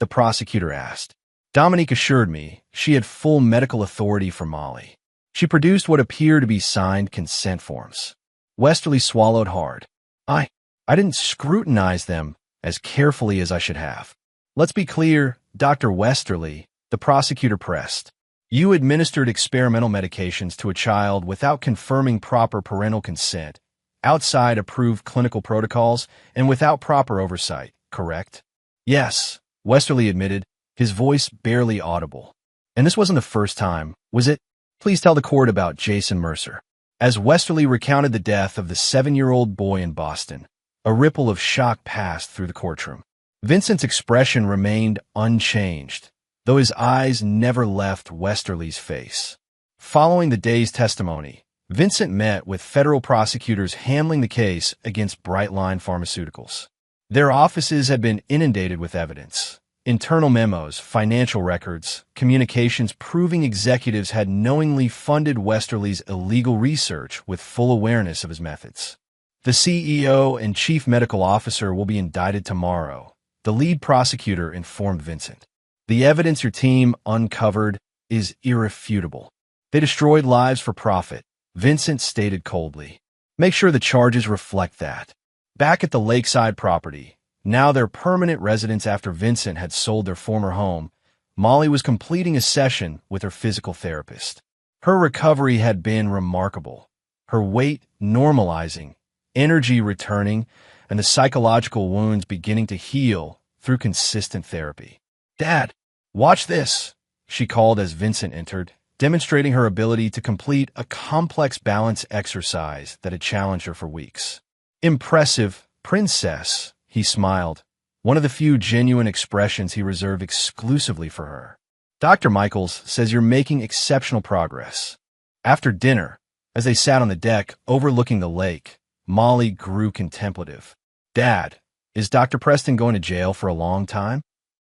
The prosecutor asked. Dominique assured me she had full medical authority for Molly. She produced what appeared to be signed consent forms. Westerly swallowed hard. I didn't scrutinize them as carefully as I should have. Let's be clear, Dr. Westerly, the prosecutor pressed. You administered experimental medications to a child without confirming proper parental consent, outside approved clinical protocols, and without proper oversight, correct? Yes, Westerly admitted, his voice barely audible. And this wasn't the first time, was it? Please tell the court about Jason Mercer. As Westerly recounted the death of the 7-year-old boy in Boston, a ripple of shock passed through the courtroom. Vincent's expression remained unchanged, though his eyes never left Westerly's face. Following the day's testimony, Vincent met with federal prosecutors handling the case against Brightline Pharmaceuticals. Their offices had been inundated with evidence. Internal memos, financial records, communications proving executives had knowingly funded Westerly's illegal research with full awareness of his methods. The CEO and chief medical officer will be indicted tomorrow, the lead prosecutor informed Vincent. The evidence your team uncovered is irrefutable. They destroyed lives for profit, Vincent stated coldly. Make sure the charges reflect that. Back at the lakeside property, now their permanent residence after Vincent had sold their former home, Molly was completing a session with her physical therapist. Her recovery had been remarkable. Her weight normalizing, energy returning, and the psychological wounds beginning to heal through consistent therapy. "Dad, watch this," she called as Vincent entered, demonstrating her ability to complete a complex balance exercise that had challenged her for weeks. "Impressive, princess," he smiled, one of the few genuine expressions he reserved exclusively for her. "Dr. Michaels says you're making exceptional progress." After dinner, as they sat on the deck overlooking the lake, Molly grew contemplative. "Dad, is Dr. Preston going to jail for a long time?"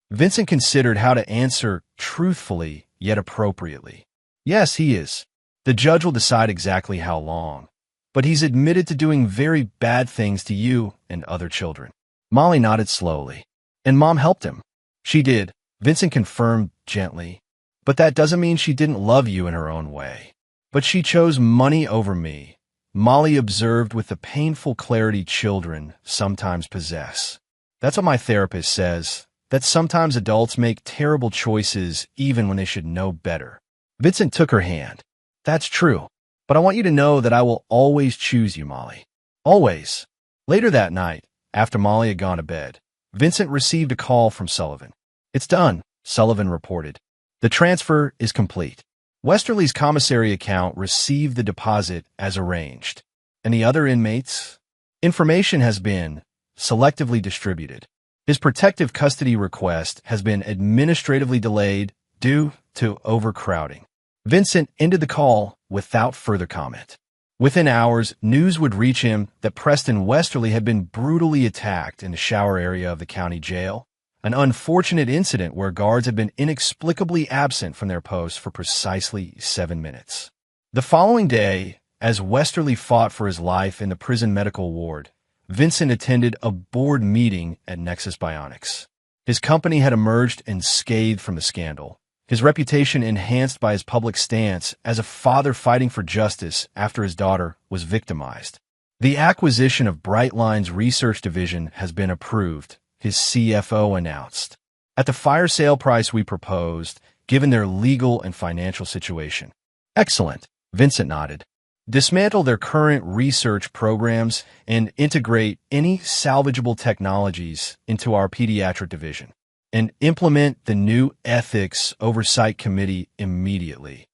Vincent considered how to answer truthfully yet appropriately. "Yes, he is. The judge will decide exactly how long. But he's admitted to doing very bad things to you and other children." Molly nodded slowly. "And Mom helped him." "She did," Vincent confirmed gently. "But that doesn't mean she didn't love you in her own way. But she chose money over me," Molly observed with the painful clarity children sometimes possess. "That's what my therapist says, that sometimes adults make terrible choices even when they should know better." Vincent took her hand. "That's true. But I want you to know that I will always choose you, Molly. Always." Later that night, after Molly had gone to bed, Vincent received a call from Sullivan. "It's done," Sullivan reported. "The transfer is complete. Westerly's commissary account received the deposit as arranged. And the other inmates? Information has been selectively distributed. His protective custody request has been administratively delayed due to overcrowding." Vincent ended the call without further comment. Within hours, news would reach him that Preston Westerly had been brutally attacked in the shower area of the county jail, an unfortunate incident where guards had been inexplicably absent from their posts for precisely 7 minutes. The following day, as Westerly fought for his life in the prison medical ward, Vincent attended a board meeting at Nexus Bionics. His company had emerged unscathed from the scandal, his reputation enhanced by his public stance as a father fighting for justice after his daughter was victimized. "The acquisition of Brightline's research division has been approved," his CFO announced, "at the fire sale price we proposed, given their legal and financial situation." "Excellent," Vincent nodded. "Dismantle their current research programs and integrate any salvageable technologies into our pediatric division. And implement the new Ethics Oversight Committee immediately.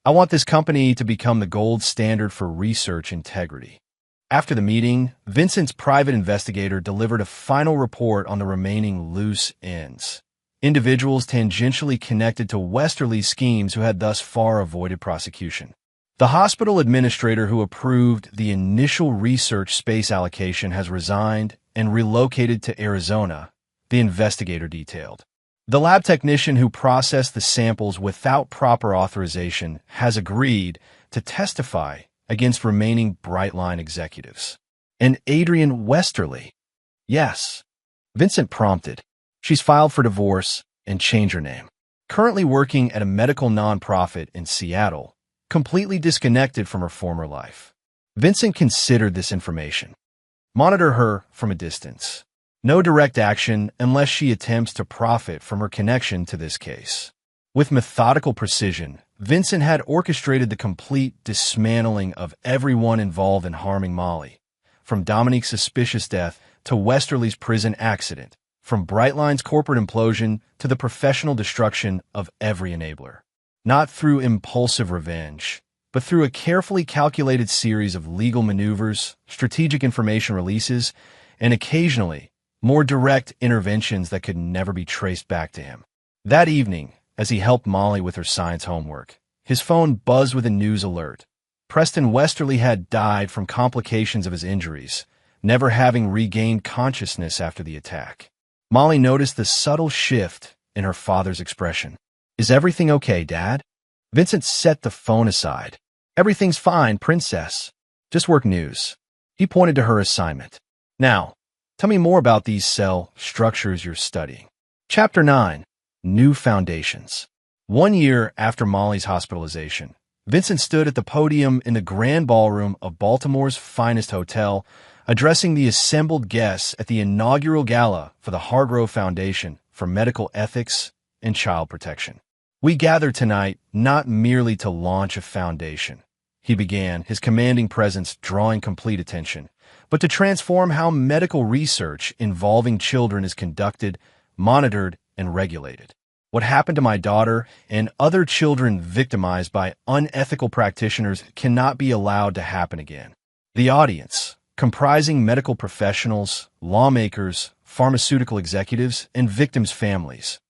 I want this company to become the gold standard for research integrity." After the meeting, Vincent's private investigator delivered a final report on the remaining loose ends, individuals tangentially connected to Westerly's schemes who had thus far avoided prosecution. The hospital administrator who approved the initial research space allocation has resigned and relocated to Arizona, the investigator detailed. The lab technician who processed the samples without proper authorization has agreed to testify against remaining Brightline executives. "And Adrian Westerly?" "Yes," Vincent prompted. "She's filed for divorce and changed her name. Currently working at a medical nonprofit in Seattle, completely disconnected from her former life." Vincent considered this information. "Monitor her from a distance. No direct action unless she attempts to profit from her connection to this case." With methodical precision, Vincent had orchestrated the complete dismantling of everyone involved in harming Molly, from Dominique's suspicious death to Westerly's prison accident, from Brightline's corporate implosion to the professional destruction of every enabler. not through impulsive revenge, but through a carefully calculated series of legal maneuvers, strategic information releases, and occasionally, more direct interventions that could never be traced back to him. That evening, as he helped Molly with her science homework, his phone buzzed with a news alert. Preston Westerly had died from complications of his injuries, never having regained consciousness after the attack. Molly noticed the subtle shift in her father's expression. "Is everything okay, Dad?" Vincent set the phone aside. "Everything's fine, Princess. Just work news." He pointed to her assignment. "Now, tell me more about these cell structures you're studying." Chapter 9. New Foundations. 1 year after Molly's hospitalization, Vincent stood at the podium in the grand ballroom of Baltimore's finest hotel, addressing the assembled guests at the inaugural gala for the Hargrove Foundation for Medical Ethics and Child Protection. "We gather tonight not merely to launch a foundation," he began, his commanding presence drawing complete attention, "but to transform how medical research involving children is conducted, monitored, and regulated. What happened to my daughter and other children victimized by unethical practitioners cannot be allowed to happen again." The audience, comprising medical professionals, lawmakers, pharmaceutical executives, and victims' families,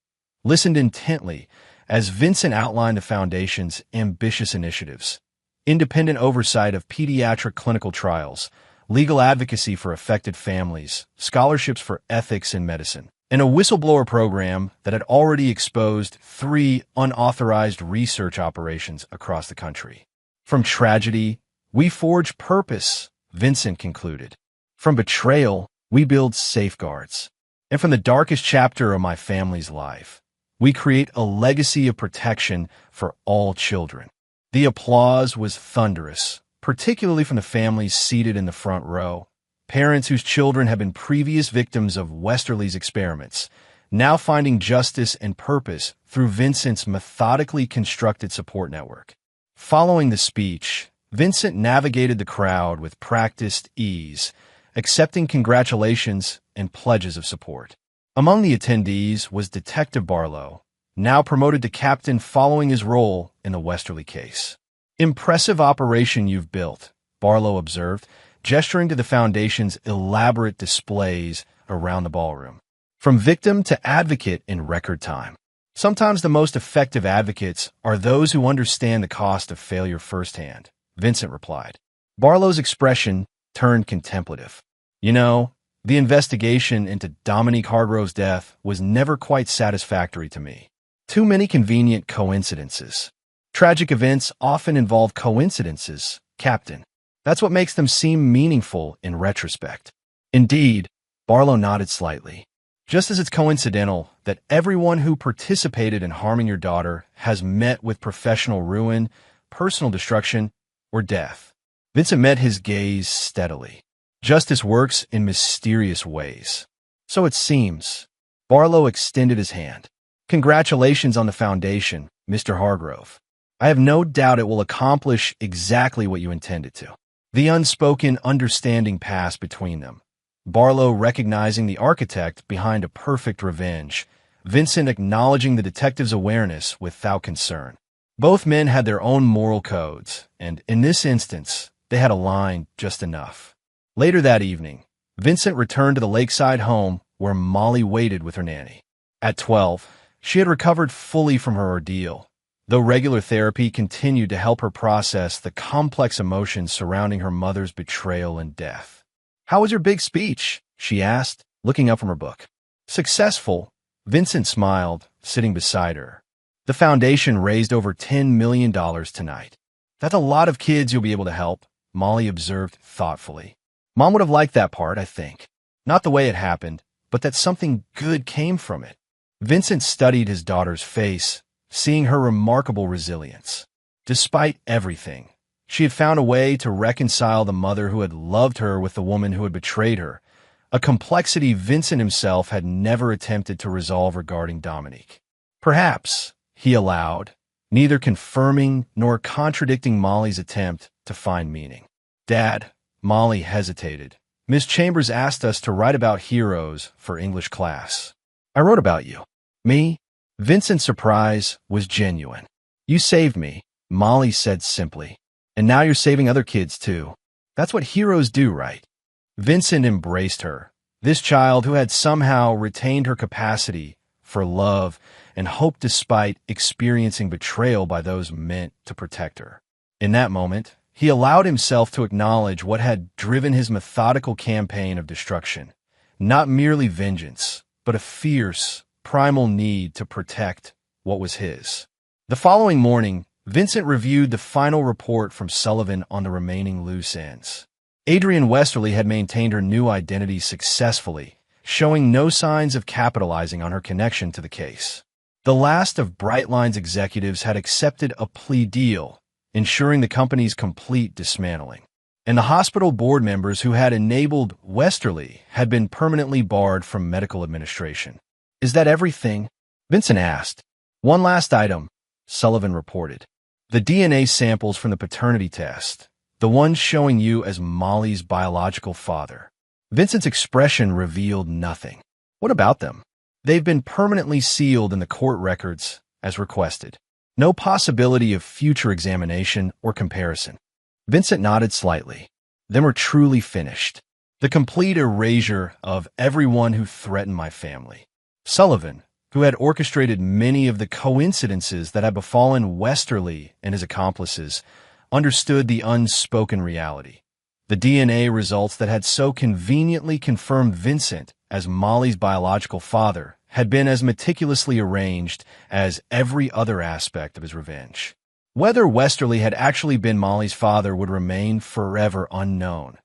listened intently as Vincent outlined the Foundation's ambitious initiatives: independent oversight of pediatric clinical trials, legal advocacy for affected families, scholarships for ethics in medicine, and a whistleblower program that had already exposed 3 unauthorized research operations across the country. "From tragedy, we forge purpose," Vincent concluded. "From betrayal, we build safeguards. And from the darkest chapter of my family's life, we create a legacy of protection for all children." The applause was thunderous, particularly from the families seated in the front row. Parents whose children had been previous victims of Westerly's experiments, now finding justice and purpose through Vincent's methodically constructed support network. Following the speech, Vincent navigated the crowd with practiced ease, accepting congratulations and pledges of support. Among the attendees was Detective Barlow, now promoted to captain following his role in the Westerly case. "Impressive operation you've built," Barlow observed, gesturing to the Foundation's elaborate displays around the ballroom. "From victim to advocate in record time. Sometimes the most effective advocates are those who understand the cost of failure firsthand," Vincent replied. Barlow's expression turned contemplative. "You know, the investigation into Dominique Hargrove's death was never quite satisfactory to me. Too many convenient coincidences. Tragic events often involve coincidences, Captain. That's what makes them seem meaningful in retrospect." "Indeed," Barlow nodded slightly. "Just as it's coincidental that everyone who participated in harming your daughter has met with professional ruin, personal destruction, or death." Vincent met his gaze steadily. "Justice works in mysterious ways." "So it seems." Barlow extended his hand. "Congratulations on the Foundation, Mr. Hargrove. I have no doubt it will accomplish exactly what you intended to." The unspoken understanding passed between them. Barlow recognizing the architect behind a perfect revenge, Vincent acknowledging the detective's awareness without concern. Both men had their own moral codes, and in this instance, they had aligned just enough. Later that evening, Vincent returned to the lakeside home where Molly waited with her nanny. At 12, she had recovered fully from her ordeal, though regular therapy continued to help her process the complex emotions surrounding her mother's betrayal and death. "How was your big speech?" she asked, looking up from her book. "Successful," Vincent smiled, sitting beside her. "The Foundation raised over $10 million tonight. That's a lot of kids you'll be able to help," Molly observed thoughtfully. "Mom would have liked that part, I think. Not the way it happened, but that something good came from it." Vincent studied his daughter's face, seeing her remarkable resilience. Despite everything, she had found a way to reconcile the mother who had loved her with the woman who had betrayed her, a complexity Vincent himself had never attempted to resolve regarding Dominique. "Perhaps," he allowed, neither confirming nor contradicting Molly's attempt to find meaning. "Dad," Molly hesitated. "Miss Chambers asked us to write about heroes for English class. I wrote about you." "Me?" Vincent's surprise was genuine. You saved me, Molly said simply. And now you're saving other kids too. That's what heroes do, right? Vincent embraced her, this child who had somehow retained her capacity for love and hope despite experiencing betrayal by those meant to protect her. In that moment, he allowed himself to acknowledge what had driven his methodical campaign of destruction. Not merely vengeance, but a fierce, primal need to protect what was his. The following morning, Vincent reviewed the final report from Sullivan on the remaining loose ends. Adrienne Westerly had maintained her new identity successfully, showing no signs of capitalizing on her connection to the case. The last of Brightline's executives had accepted a plea deal, ensuring the company's complete dismantling. And the hospital board members who had enabled Westerly had been permanently barred from medical administration. Is that everything? Vincent asked. One last item, Sullivan reported. The DNA samples from the paternity test, the ones showing you as Molly's biological father. Vincent's expression revealed nothing. What about them? They've been permanently sealed in the court records, as requested. No possibility of future examination or comparison. Vincent nodded slightly. Then we're truly finished. The complete erasure of everyone who threatened my family. Sullivan, who had orchestrated many of the coincidences that had befallen Westerly and his accomplices, understood the unspoken reality. The DNA results that had so conveniently confirmed Vincent as Molly's biological father had been as meticulously arranged as every other aspect of his revenge. Whether Westerly had actually been Molly's father would remain forever unknown.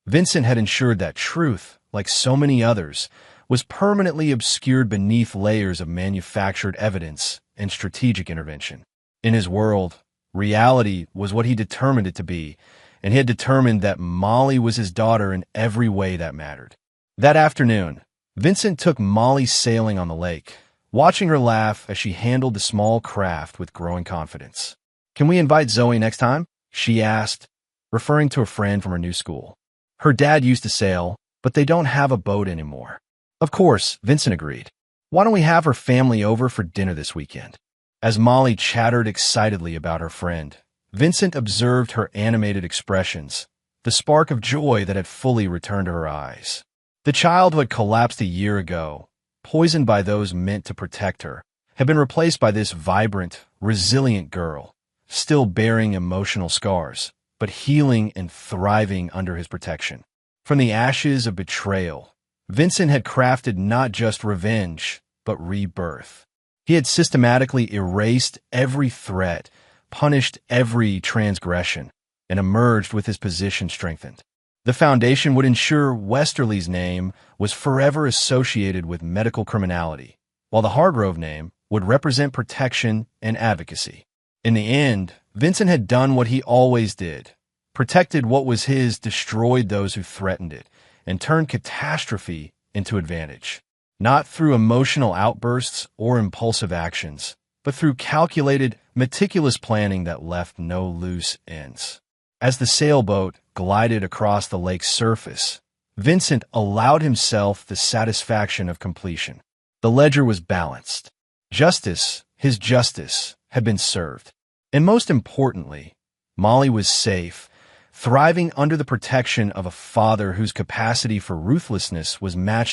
Vincent had ensured that truth, like so many others, was permanently obscured beneath layers of manufactured evidence and strategic intervention. In his world, reality was what he determined it to be, and he had determined that Molly was his daughter in every way that mattered. That afternoon, Vincent took Molly sailing on the lake, watching her laugh as she handled the small craft with growing confidence. Can we invite Zoe next time? She asked, referring to a friend from her new school. Her dad used to sail, but they don't have a boat anymore. Of course, Vincent agreed. Why don't we have her family over for dinner this weekend? As Molly chattered excitedly about her friend, Vincent observed her animated expressions, the spark of joy that had fully returned to her eyes. The child who had collapsed a year ago, poisoned by those meant to protect her, had been replaced by this vibrant, resilient girl, still bearing emotional scars, but healing and thriving under his protection. From the ashes of betrayal, Vincent had crafted not just revenge, but rebirth. He had systematically erased every threat, punished every transgression, and emerged with his position strengthened. The foundation would ensure Westerly's name was forever associated with medical criminality, while the Hargrove name would represent protection and advocacy. In the end, Vincent had done what he always did, protected what was his, destroyed those who threatened it, and turned catastrophe into advantage. Not through emotional outbursts or impulsive actions, but through calculated, meticulous planning that left no loose ends. As the sailboat glided across the lake's surface, Vincent allowed himself the satisfaction of completion. The ledger was balanced. Justice, his justice, had been served. And most importantly, Molly was safe, thriving under the protection of a father whose capacity for ruthlessness was matched